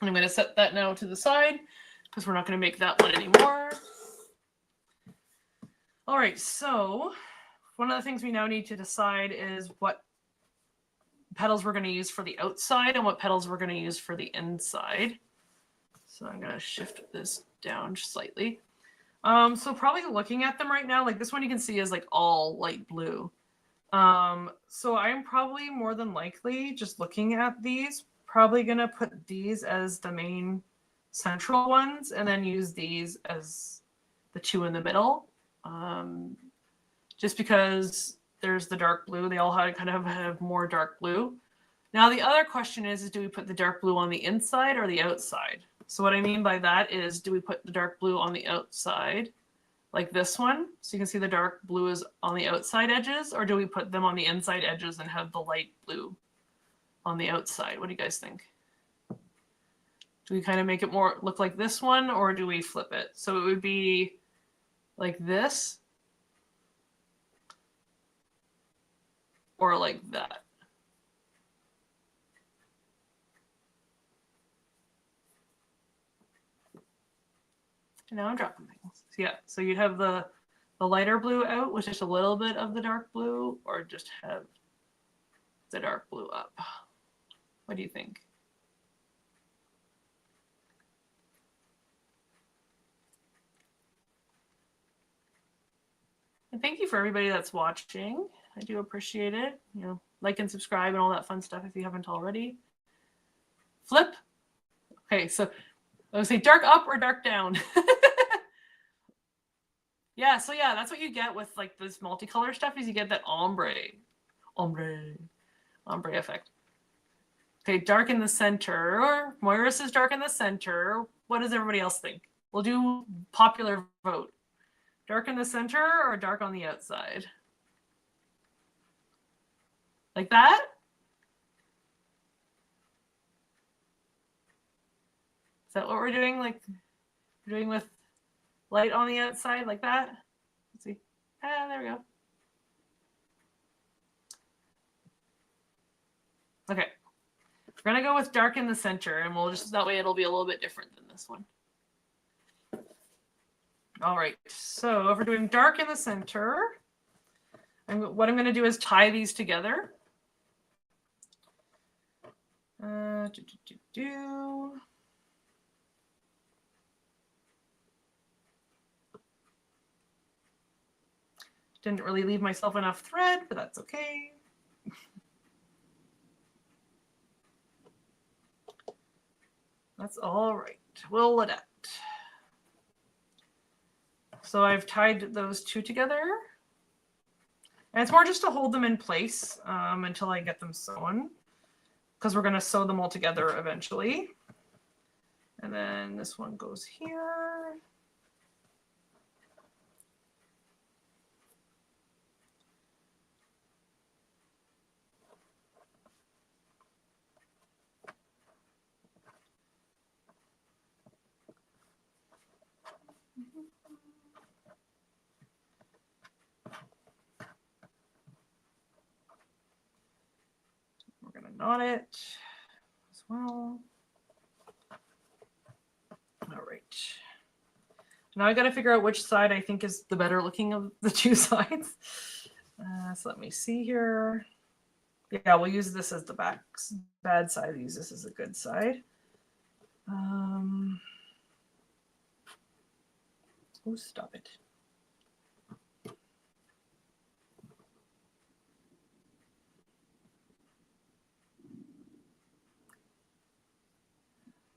I'm going to set that now to the side because we're not going to make that one anymore. All right, so one of the things we now need to decide is what petals we're going to use for the outside and what petals we're going to use for the inside. So I'm going to shift this down slightly. So probably looking at them right now, like this one you can see is like all light blue. So I'm probably more than likely just looking at these, probably going to put these as the main central ones and then use these as the 2 in the middle. Just because there's the dark blue, they all kind of have more dark blue. Now the other question is do we put the dark blue on the inside or the outside? So what I mean by that is, do we put the dark blue on the outside, like this one? So you can see the dark blue is on the outside edges, or do we put them on the inside edges and have the light blue on the outside? What do you guys think? Do we kind of make it more look like this one, or do we flip it? So it would be like this, or like that. And now I'm dropping things. So yeah, so you'd have the lighter blue out with just a little bit of the dark blue, or just have the dark blue up. What do you think? And thank you for everybody that's watching. I do appreciate it. You know, like and subscribe and all that fun stuff if you haven't already. Flip. Okay, so I would say dark up or dark down. Yeah, so yeah, that's what you get with like this multicolor stuff is you get that ombre effect. Okay, dark in the center. Moira says dark in the center. What does everybody else think? We'll do popular vote. Dark in the center or dark on the outside? Like that? Is that what we're doing? Like we're doing with light on the outside like that? Let's see. Ah, there we go. Okay. We're going to go with dark in the center, and we'll just, that way it'll be a little bit different than this one. All right. So if we're doing dark in the center, what I'm going to do is tie these together. Didn't really leave myself enough thread, but that's okay. That's all right. We'll adapt. So I've tied those 2 together. And it's more just to hold them in place until I get them sewn, because we're going to sew them all together eventually. And then this one goes here. We're going to knot it as well. All right. Now I got to figure out which side I think is the better looking of the two sides. So let me see here. Yeah, we'll use this as the bad side. Use this as a good side. Oh, stop it. I'm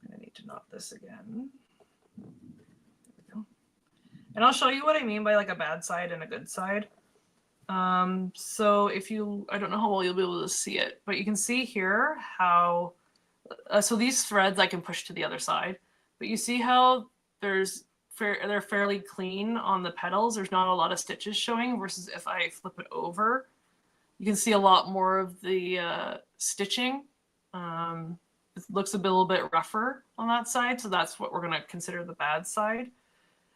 going to need to knot this again. There we go. And I'll show you what I mean by like a bad side and a good side. So if you, I don't know how well you'll be able to see it, but you can see here how, so these threads I can push to the other side, but you see how they're fairly clean on the petals. There's not a lot of stitches showing versus if I flip it over, you can see a lot more of the stitching. It looks a little bit rougher on that side. So that's what we're going to consider the bad side.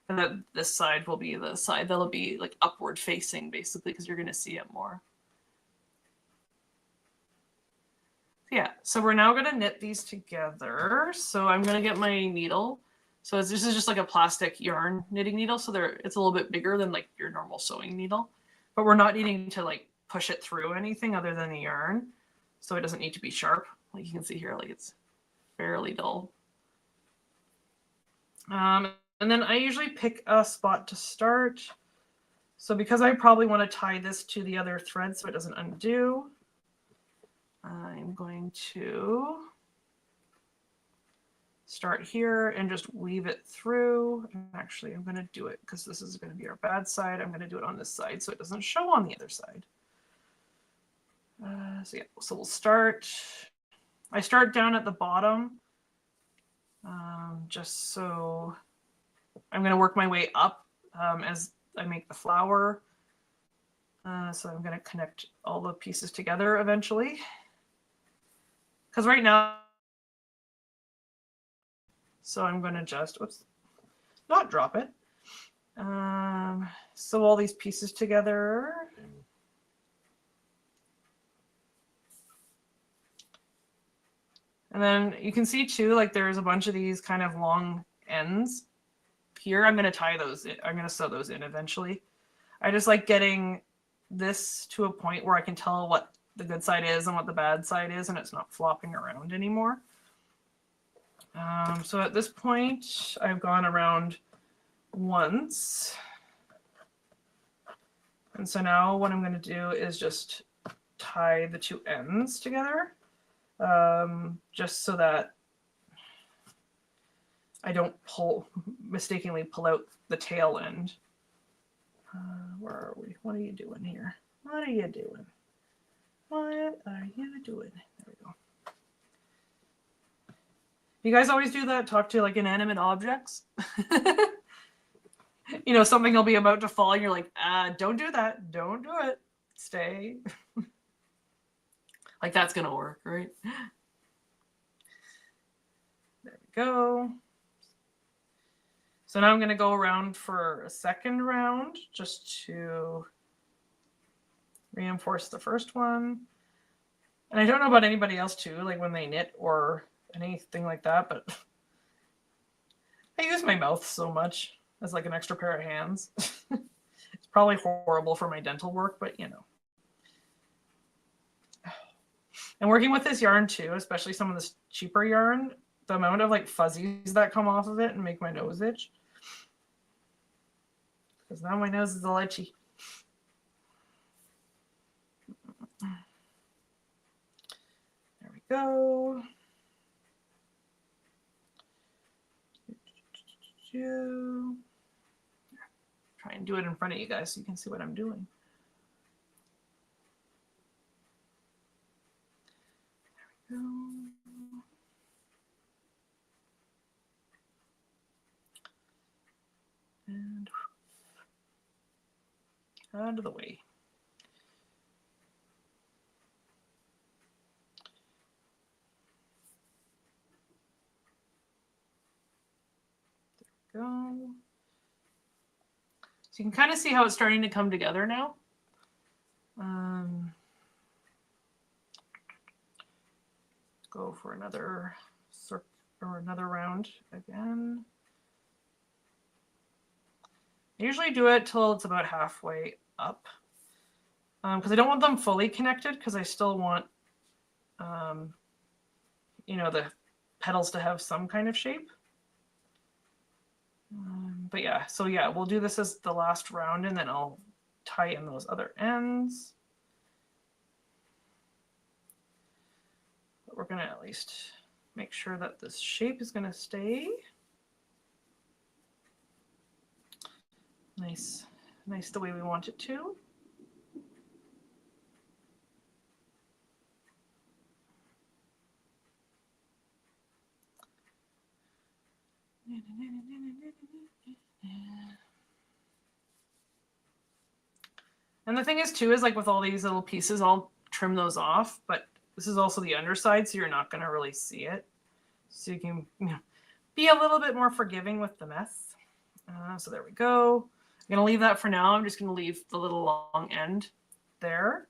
And that this side will be the side that'll be like upward facing basically, because you're going to see it more. Yeah, so we're now going to knit these together. So I'm going to get my needle. So this is just like a plastic yarn knitting needle. So it's a little bit bigger than like your normal sewing needle, but we're not needing to like push it through anything other than the yarn. So it doesn't need to be sharp. Like you can see here, like it's fairly dull. And then I usually pick a spot to start. So because I probably want to tie this to the other thread so it doesn't undo, I'm going to start here and just weave it through. And actually, I'm going to do it because this is going to be our bad side. I'm going to do it on this side so it doesn't show on the other side. So we'll start. I start down at the bottom just so I'm going to work my way up as I make the flower. So I'm going to connect all the pieces together eventually. Because right now, so I'm going to just, whoops, not drop it. So all these pieces together. And then you can see too, like there's a bunch of these kind of long ends here. I'm going to tie those in. I'm going to sew those in eventually. I just like getting this to a point where I can tell what the good side is and what the bad side is, and it's not flopping around anymore. So at this point, I've gone around once. And so now what I'm going to do is just tie the two ends together, just so that I don't mistakenly pull out the tail end. Where are we? What are you doing here? What are you doing? What are you doing? There we go. You guys always do that? Talk to like inanimate objects? You know, something will be about to fall and you're like, don't do that. Don't do it. Stay. Like that's going to work, right? There we go. So now I'm going to go around for a second round just to reinforce the first one. And I don't know about anybody else too, like when they knit or anything like that, but I use my mouth so much as like an extra pair of hands. It's probably horrible for my dental work, but you know. And working with this yarn too, especially some of this cheaper yarn, the amount of like fuzzies that come off of it and make my nose itch. Because now my nose is all itchy. There we go. Try and do it in front of you guys so you can see what I'm doing. There we go. And out of the way. There we go. So you can kind of see how it's starting to come together now. Go for another circle or another round again. I usually do it till it's about halfway up because I don't want them fully connected because I still want, you know, the petals to have some kind of shape. But yeah, so yeah, we'll do this as the last round and then I'll tie in those other ends. But we're gonna at least make sure that this shape is gonna stay. Nice, nice the way we want it to. And the thing is too, is like with all these little pieces, I'll trim those off, but this is also the underside, so you're not gonna really see it. So you can, you know, be a little bit more forgiving with the mess. So there we go. I'm gonna leave that for now. I'm just gonna leave the little long end there.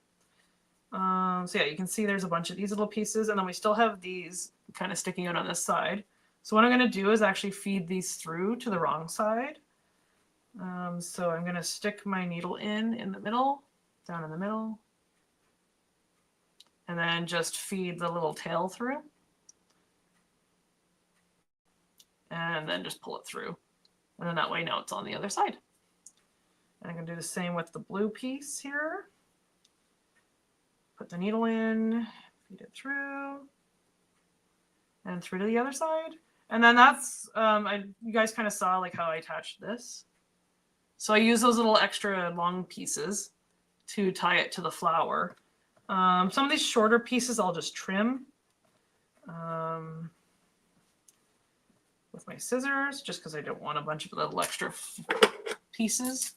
So yeah, you can see there's a bunch of these little pieces, and then we still have these kind of sticking out on this side. So what I'm gonna do is actually feed these through to the wrong side. So I'm gonna stick my needle in the middle, down in the middle, and then just feed the little tail through. And then just pull it through. And then that way now it's on the other side. And I'm gonna do the same with the blue piece here. Put the needle in, feed it through, and through to the other side. And then that's, you guys kind of saw like how I attached this. So I use those little extra long pieces to tie it to the flower. Some of these shorter pieces I'll just trim with my scissors, just because I don't want a bunch of little extra pieces.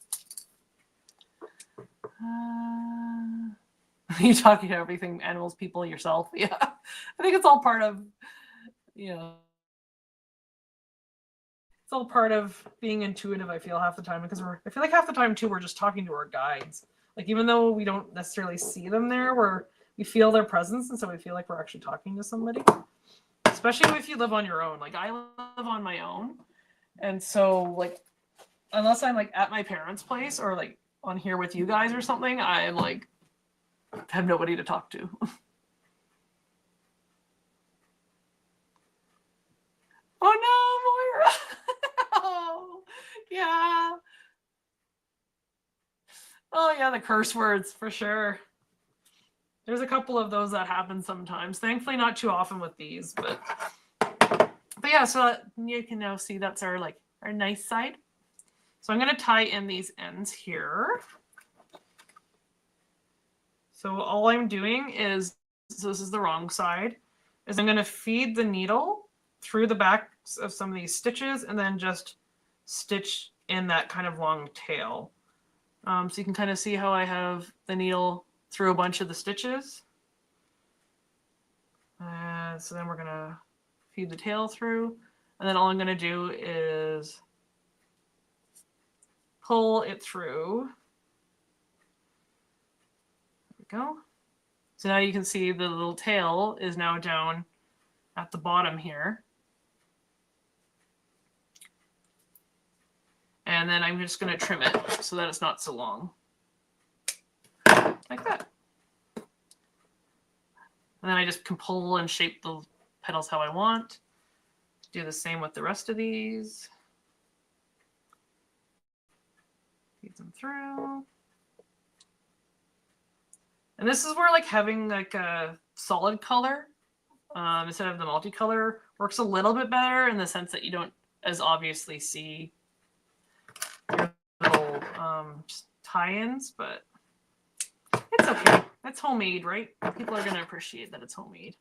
You talking to everything, animals, people, yourself. Yeah, I think it's all part of, you know, it's all part of being intuitive, I feel, half the time, because I feel like half the time too, we're just talking to our guides. Like, even though we don't necessarily see them there, we feel their presence, and so we feel like we're actually talking to somebody. Especially if you live on your own. Like, I live on my own, and so like, unless I'm like at my parents' place or like on here with you guys or something, I'm like have nobody to talk to. Oh no, Moira. Oh, yeah. Oh yeah, the curse words for sure. There's a couple of those that happen sometimes. Thankfully, not too often with these, but yeah. So you can now see that's our nice side. So I'm going to tie in these ends here. So all I'm doing is, so this is the wrong side, is I'm going to feed the needle through the backs of some of these stitches and then just stitch in that kind of long tail. So you can kind of see how I have the needle through a bunch of the stitches. So then we're going to feed the tail through. And then all I'm going to do is pull it through. There we go. So now you can see the little tail is now down at the bottom here. And then I'm just going to trim it so that it's not so long. Like that. And then I just can pull and shape the petals how I want. Do the same with the rest of these. Feed them through. And this is where like having like a solid color instead of the multicolor works a little bit better, in the sense that you don't as obviously see your little tie-ins, but it's okay. It's homemade, right? People are going to appreciate that it's homemade.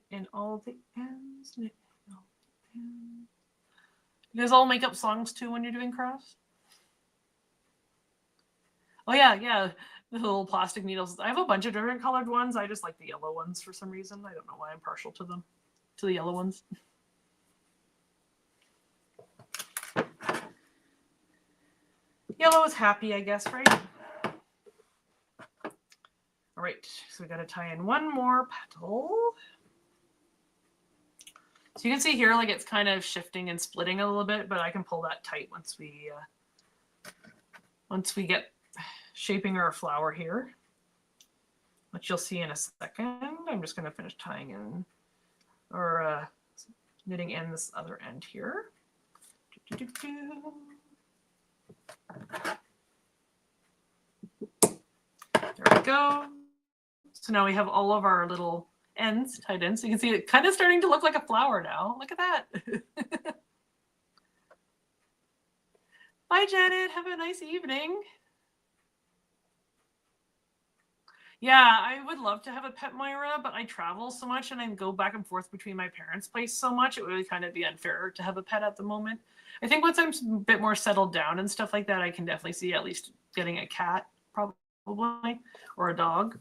And all the ends. You guys all make up songs too when you're doing crafts? Oh yeah, yeah. The little plastic needles. I have a bunch of different colored ones. I just like the yellow ones for some reason. I don't know why I'm partial to them. To the yellow ones. Yellow is happy, I guess, right? All right, so we got to tie in one more petal. So you can see here, like it's kind of shifting and splitting a little bit, but I can pull that tight once we get shaping our flower here, which you'll see in a second. I'm just going to finish tying in or knitting in this other end here. There we go. So now we have all of our little ends tied in. So you can see it kind of starting to look like a flower now. Look at that. Bye, Janet. Have a nice evening. Yeah, I would love to have a pet, Moira, but I travel so much and I go back and forth between my parents' place so much. It would kind of be unfair to have a pet at the moment. I think once I'm a bit more settled down and stuff like that, I can definitely see at least getting a cat, probably, or a dog.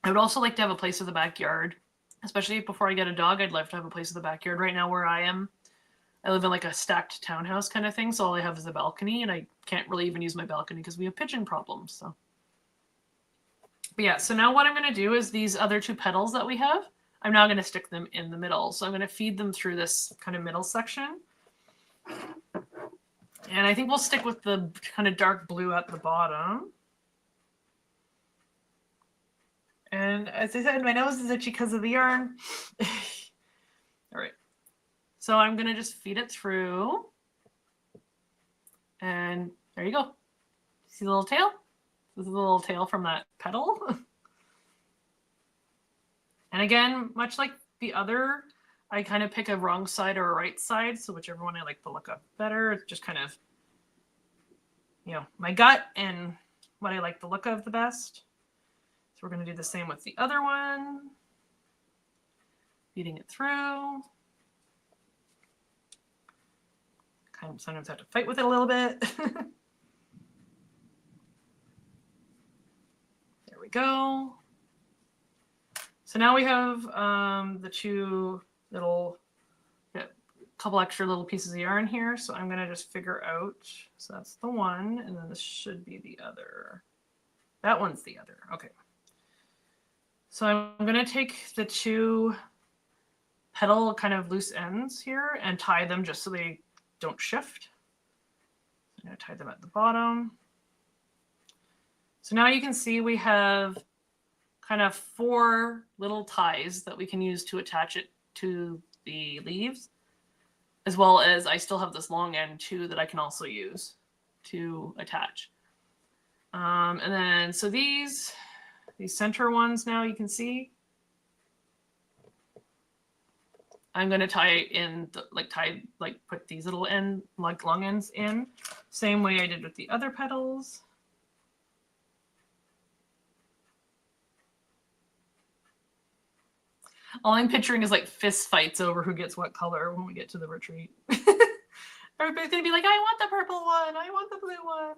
I would also like to have a place in the backyard, especially before I get a dog. I'd love to have a place in the backyard. Right now where I am, I live in like a stacked townhouse kind of thing, so all I have is a balcony, and I can't really even use my balcony because we have pigeon problems. So, but yeah, so now what I'm going to do is these other two petals that we have, I'm now going to stick them in the middle. So I'm going to feed them through this kind of middle section. And I think we'll stick with the kind of dark blue at the bottom. And as I said, my nose is itchy because of the yarn. All right. So I'm going to just feed it through. And there you go. See the little tail? This is the little tail from that petal. And again, much like the other, I kind of pick a wrong side or a right side. So whichever one I like the look of better. It's just kind of, you know, my gut and what I like the look of the best. So we're going to do the same with the other one. Feeding it through. Kind of sometimes have to fight with it a little bit. There we go. So now we have the two little, couple extra little pieces of yarn here. So I'm going to just figure out, so that's the one, and then this should be the other. That one's the other. Okay. So I'm going to take the two petal kind of loose ends here and tie them just so they don't shift. I'm going to tie them at the bottom. So now you can see we have kind of 4 little ties that we can use to attach it to the leaves, as well as I still have this long end too that I can also use to attach. And then, so these center ones now you can see, I'm going to tie in, put these little long ends in, same way I did with the other petals. All I'm picturing is like fist fights over who gets what color when we get to the retreat. Everybody's going to be like, I want the purple one. I want the blue one.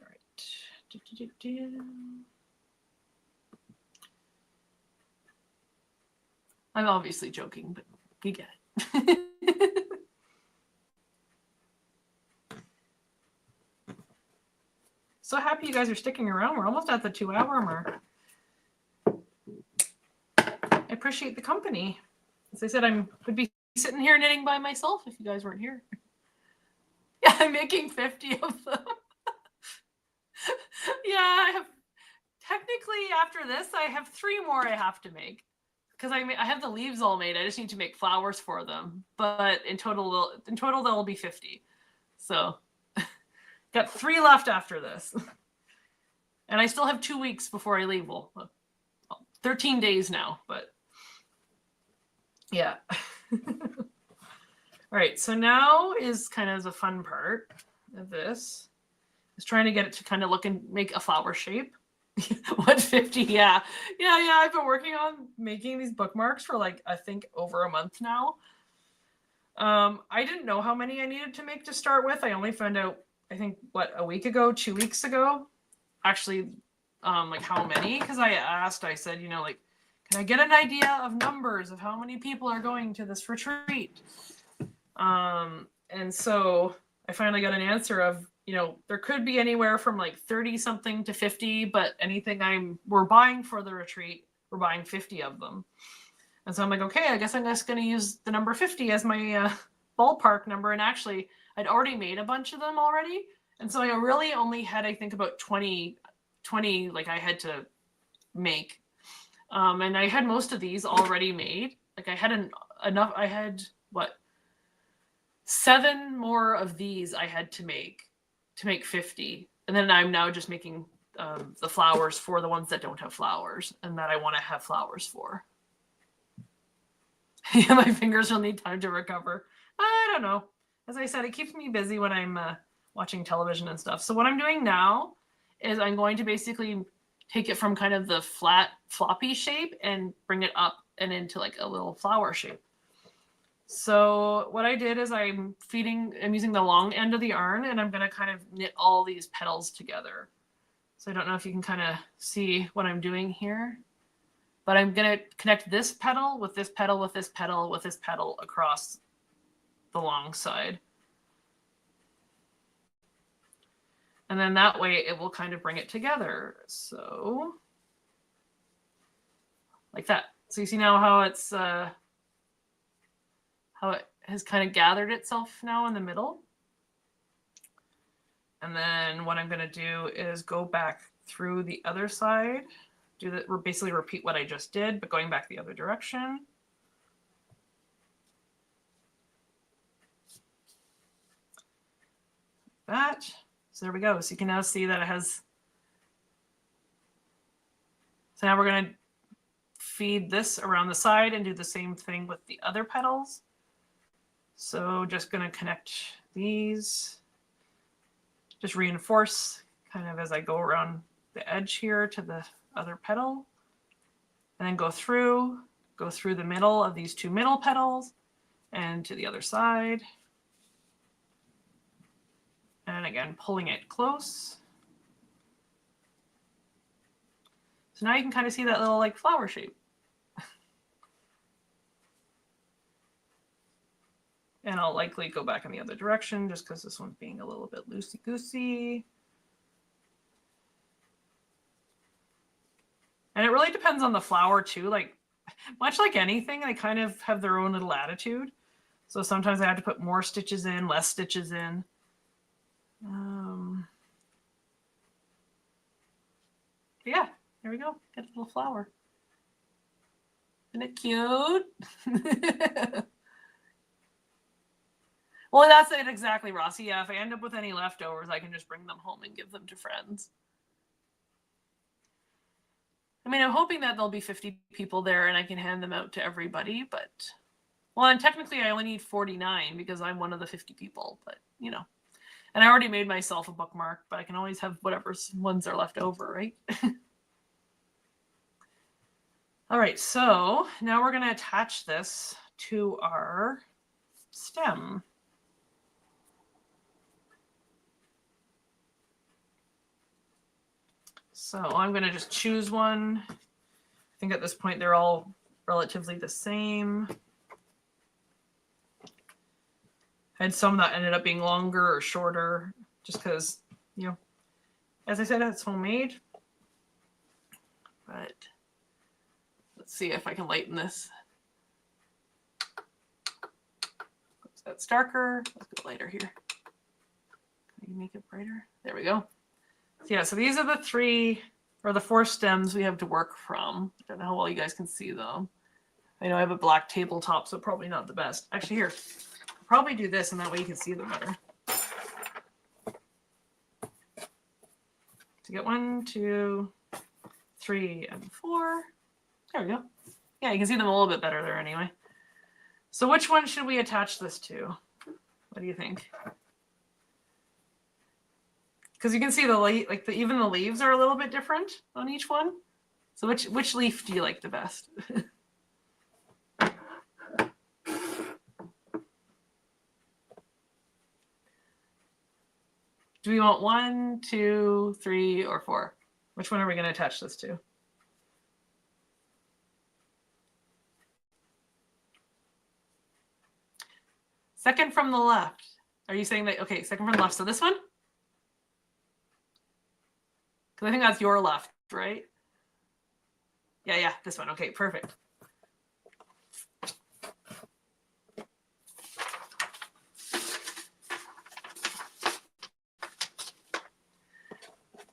All right. I'm obviously joking, but you get it. So happy you guys are sticking around. We're almost at the 2-hour mark. I appreciate the company. As I said, I would be sitting here knitting by myself if you guys weren't here. Yeah, I'm making 50 of them. Yeah, I have, technically after this, I have 3 more I have to make. Because I have the leaves all made. I just need to make flowers for them. But in total there will be 50. So got 3 left after this. And I still have 2 weeks before I leave. Well, 13 days now, but yeah. All right, so now is kind of the fun part of this. was trying to get it to kind of look and make a flower shape. 150, yeah. I've been working on making these bookmarks for like, I think over a month now. I didn't know how many I needed to make to start with. I only found out, I think, a week ago, 2 weeks ago, actually, like how many, because I said, like, can I get an idea of numbers of how many people are going to this retreat? And so I finally got an answer of, there could be anywhere from like 30 something to 50, but anything we're buying for the retreat, we're buying 50 of them. And so I'm like, okay, I guess I'm just going to use the number 50 as my ballpark number. And actually, I'd already made a bunch of them already. And so I really only had, I think, about 20 like I had to make. And I had most of these already made. Like I had enough, I had 7 more of these I had to make 50. And then I'm now just making the flowers for the ones that don't have flowers and that I want to have flowers for. Yeah, my fingers will need time to recover. I don't know. As I said, it keeps me busy when I'm watching television and stuff. So what I'm doing now is I'm going to basically take it from kind of the flat, floppy shape and bring it up and into like a little flower shape. So what I did is I'm using the long end of the yarn and I'm going to kind of knit all these petals together. So I don't know if you can kind of see what I'm doing here, but I'm going to connect this petal with this petal with this petal with this petal across the long side. And then that way it will kind of bring it together. So like that. So you see now how it's how it has kind of gathered itself now in the middle. And then what I'm going to do is go back through the other side, basically repeat what I just did, but going back the other direction. That. So there we go. So you can now see that it has. So now we're going to feed this around the side and do the same thing with the other petals. So just going to connect these, just reinforce kind of as I go around the edge here to the other petal, and then go through the middle of these 2 middle petals and to the other side. And again, pulling it close. So now you can kind of see that little like flower shape. And I'll likely go back in the other direction just because this one's being a little bit loosey-goosey. And it really depends on the flower too. Like, much like anything, they kind of have their own little attitude. So sometimes I have to put more stitches in, less stitches in. Yeah, there we go. Get a little flower. Isn't it cute? Well, that's it exactly, Rossi. Yeah, if I end up with any leftovers, I can just bring them home and give them to friends. I mean, I'm hoping that there'll be 50 people there and I can hand them out to everybody, but, well, and technically I only need 49 because I'm one of the 50 people, but, and I already made myself a bookmark, but I can always have whatever ones are left over, right? All right, so now we're going to attach this to our stem. So I'm going to just choose one. I think at this point they're all relatively the same. I had some that ended up being longer or shorter just because, as I said, it's homemade. But let's see if I can lighten this. Oops, that's darker. Let's go lighter here. Can you make it brighter? There we go. So yeah, so these are the 3 or the 4 stems we have to work from. I don't know how well you guys can see them. I know I have a black tabletop, so probably not the best. Actually, here, I'll probably do this, and that way you can see them better. So get 1, 2, 3, and 4. There we go. Yeah, you can see them a little bit better there anyway. So which one should we attach this to? What do you think? because you can see even the leaves are a little bit different on each one. So which leaf do you like the best? Do we want 1, 2, 3, or 4? Which one are we going to attach this to? Second from the left. Are you saying that? Okay, second from the left. So this one? Because I think that's your left, right? Yeah, this one. Okay, perfect.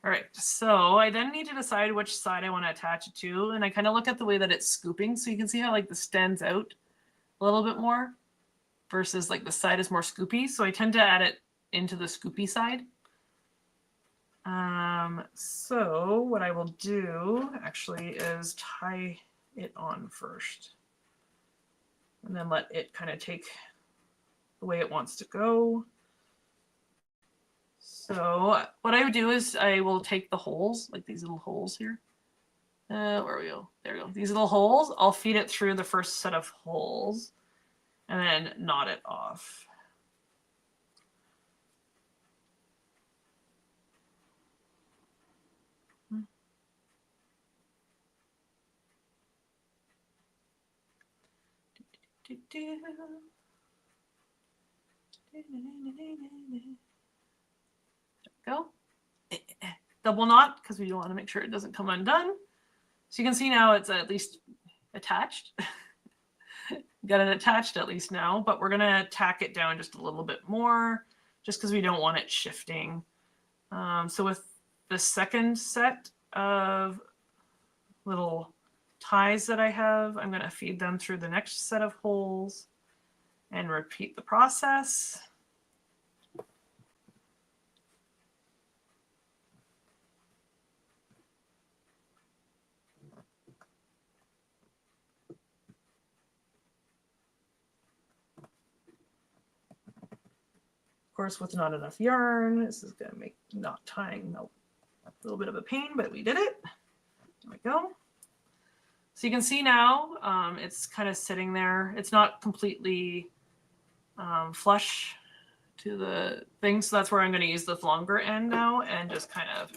All right, so I then need to decide which side I want to attach it to. And I kind of look at the way that it's scooping. So you can see how like this stands out a little bit more versus like the side is more scoopy. So I tend to add it into the scoopy side. So what I will do actually is tie it on first and then let it kind of take the way it wants to go. So what I would do is I will take the holes, like these little holes here. Where we go? There we go. These little holes, I'll feed it through the first set of holes and then knot it off. Go. Double knot because we want to make sure it doesn't come undone. So you can see now it's at least attached. Got it attached at least now, but we're going to tack it down just a little bit more just because we don't want it shifting. So with the second set of little ties that I have, I'm going to feed them through the next set of holes and repeat the process. Of course, with not enough yarn, this is going to make knot tying a little bit of a pain, but we did it. There we go. So you can see now it's kind of sitting there. It's not completely flush to the thing. So that's where I'm going to use the longer end now and just kind of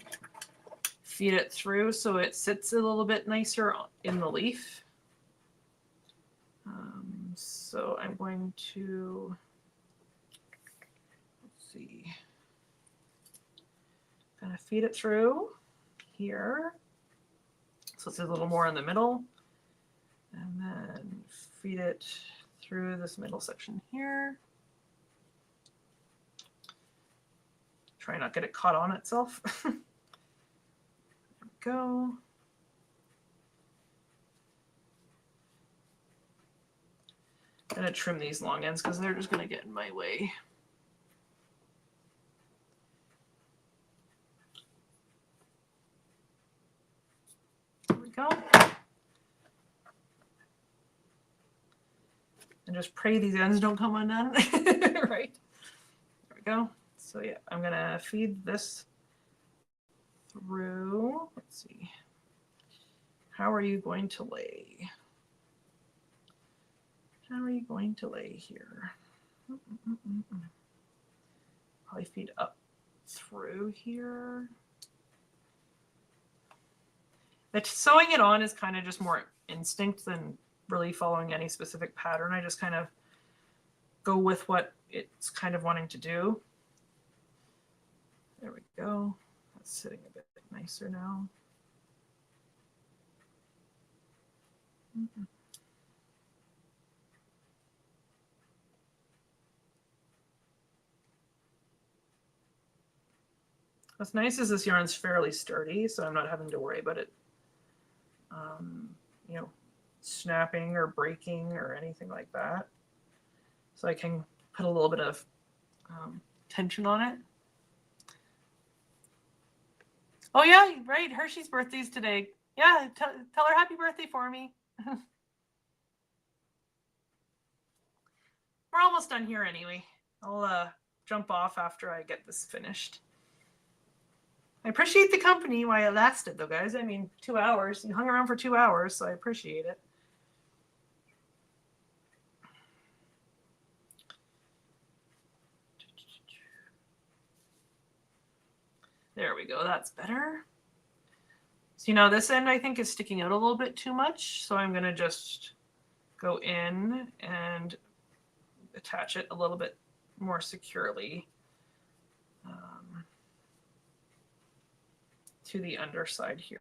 feed it through so it sits a little bit nicer in the leaf. So I'm going to, let's see, kind of feed it through here. So it's a little more in the middle. And then feed it through this middle section here. Try not to get it caught on itself. There we go. I'm going to trim these long ends because they're just going to get in my way. There we go. And just pray these ends don't come undone. Right. There we go. So yeah, I'm going to feed this through. Let's see. How are you going to lay? How are you going to lay here? Probably feed up through here. But sewing it on is kind of just more instinct than really following any specific pattern. I just kind of go with what it's kind of wanting to do. There we go. That's sitting a bit nicer now. What's nice is this yarn's fairly sturdy, so I'm not having to worry about it, you know, snapping or breaking or anything like that. So I can put a little bit of tension on it. Oh yeah, right. Hershey's birthday's today. Yeah, tell her happy birthday for me. We're almost done here anyway. I'll jump off after I get this finished. I appreciate the company while it lasted, though, guys. I mean, 2 hours. You hung around for 2 hours, so I appreciate it. There we go. That's better. So, this end I think is sticking out a little bit too much. So I'm going to just go in and attach it a little bit more securely to the underside here.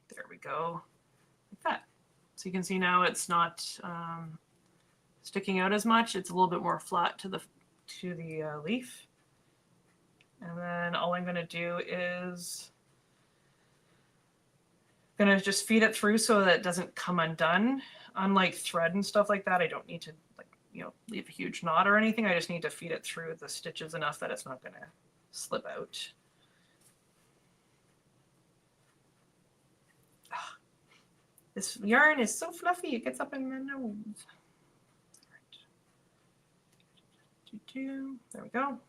There we go, like that. So you can see now it's not sticking out as much. It's a little bit more flat to the leaf. And then all I'm going to do is going to just feed it through so that it doesn't come undone. Unlike thread and stuff like that, I don't need to leave a huge knot or anything. I just need to feed it through the stitches enough that it's not going to slip out. This yarn is so fluffy, it gets up in my nose. There we go.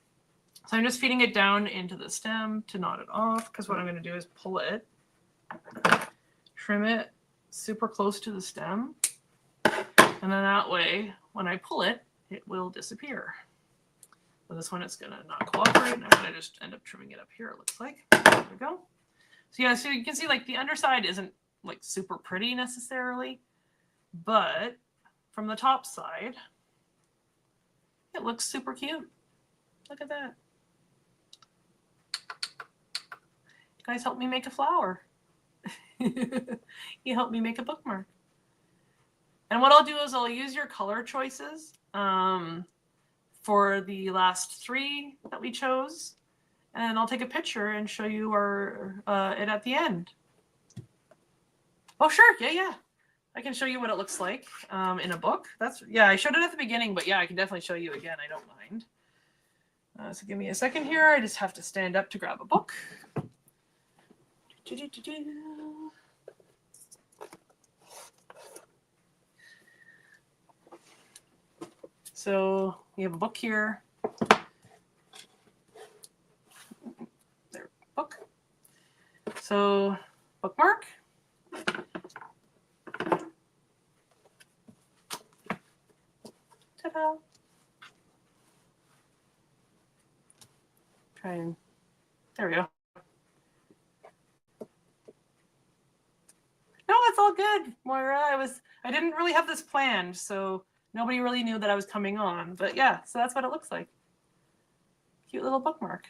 So I'm just feeding it down into the stem to knot it off, because what I'm going to do is pull it, trim it super close to the stem, and then that way, when I pull it, it will disappear. So this one, it's going to not cooperate, and I'm going to just end up trimming it up here, it looks like. There we go. So yeah, so you can see like the underside isn't like super pretty necessarily, but from the top side, it looks super cute. Look at that. You guys helped me make a flower. You helped me make a bookmark. And what I'll do is I'll use your color choices for the last 3 that we chose, and I'll take a picture and show you it at the end. Oh, sure. Yeah. I can show you what it looks like in a book. I showed it at the beginning, but yeah, I can definitely show you again. I don't mind. So give me a second here. I just have to stand up to grab a book. So we have a book here. There, book. So bookmark. Ta-da. There we go. No, it's all good, Moira. I didn't really have this planned, so nobody really knew that I was coming on. But yeah, so that's what it looks like. Cute little bookmark.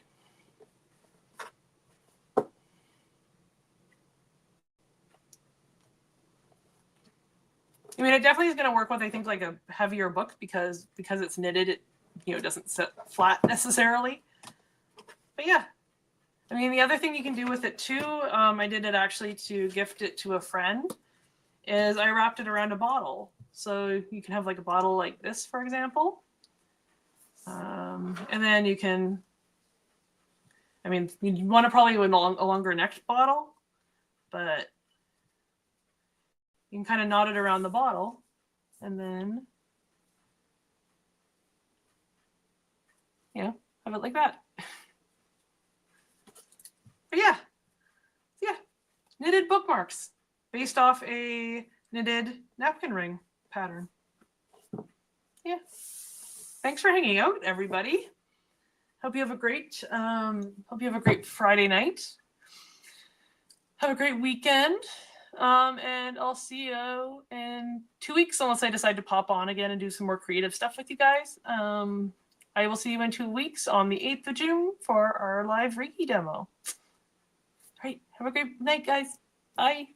I mean, it definitely is going to work with, I think, like a heavier book because it's knitted. It doesn't sit flat necessarily. But yeah, I mean, the other thing you can do with it too, I did it actually to gift it to a friend, is I wrapped it around a bottle. So you can have like a bottle like this, for example. And then you can, I mean, you want to probably a longer necked bottle, but you can kind of knot it around the bottle and then, have it like that. But yeah, knitted bookmarks based off a knitted napkin ring pattern. Yeah. Thanks for hanging out, everybody. Hope you have a great Friday night. Have a great weekend. And I'll see you in 2 weeks unless I decide to pop on again and do some more creative stuff with you guys. I will see you in 2 weeks on the 8th of June for our live Reiki demo. All right. Have a great night, guys. Bye.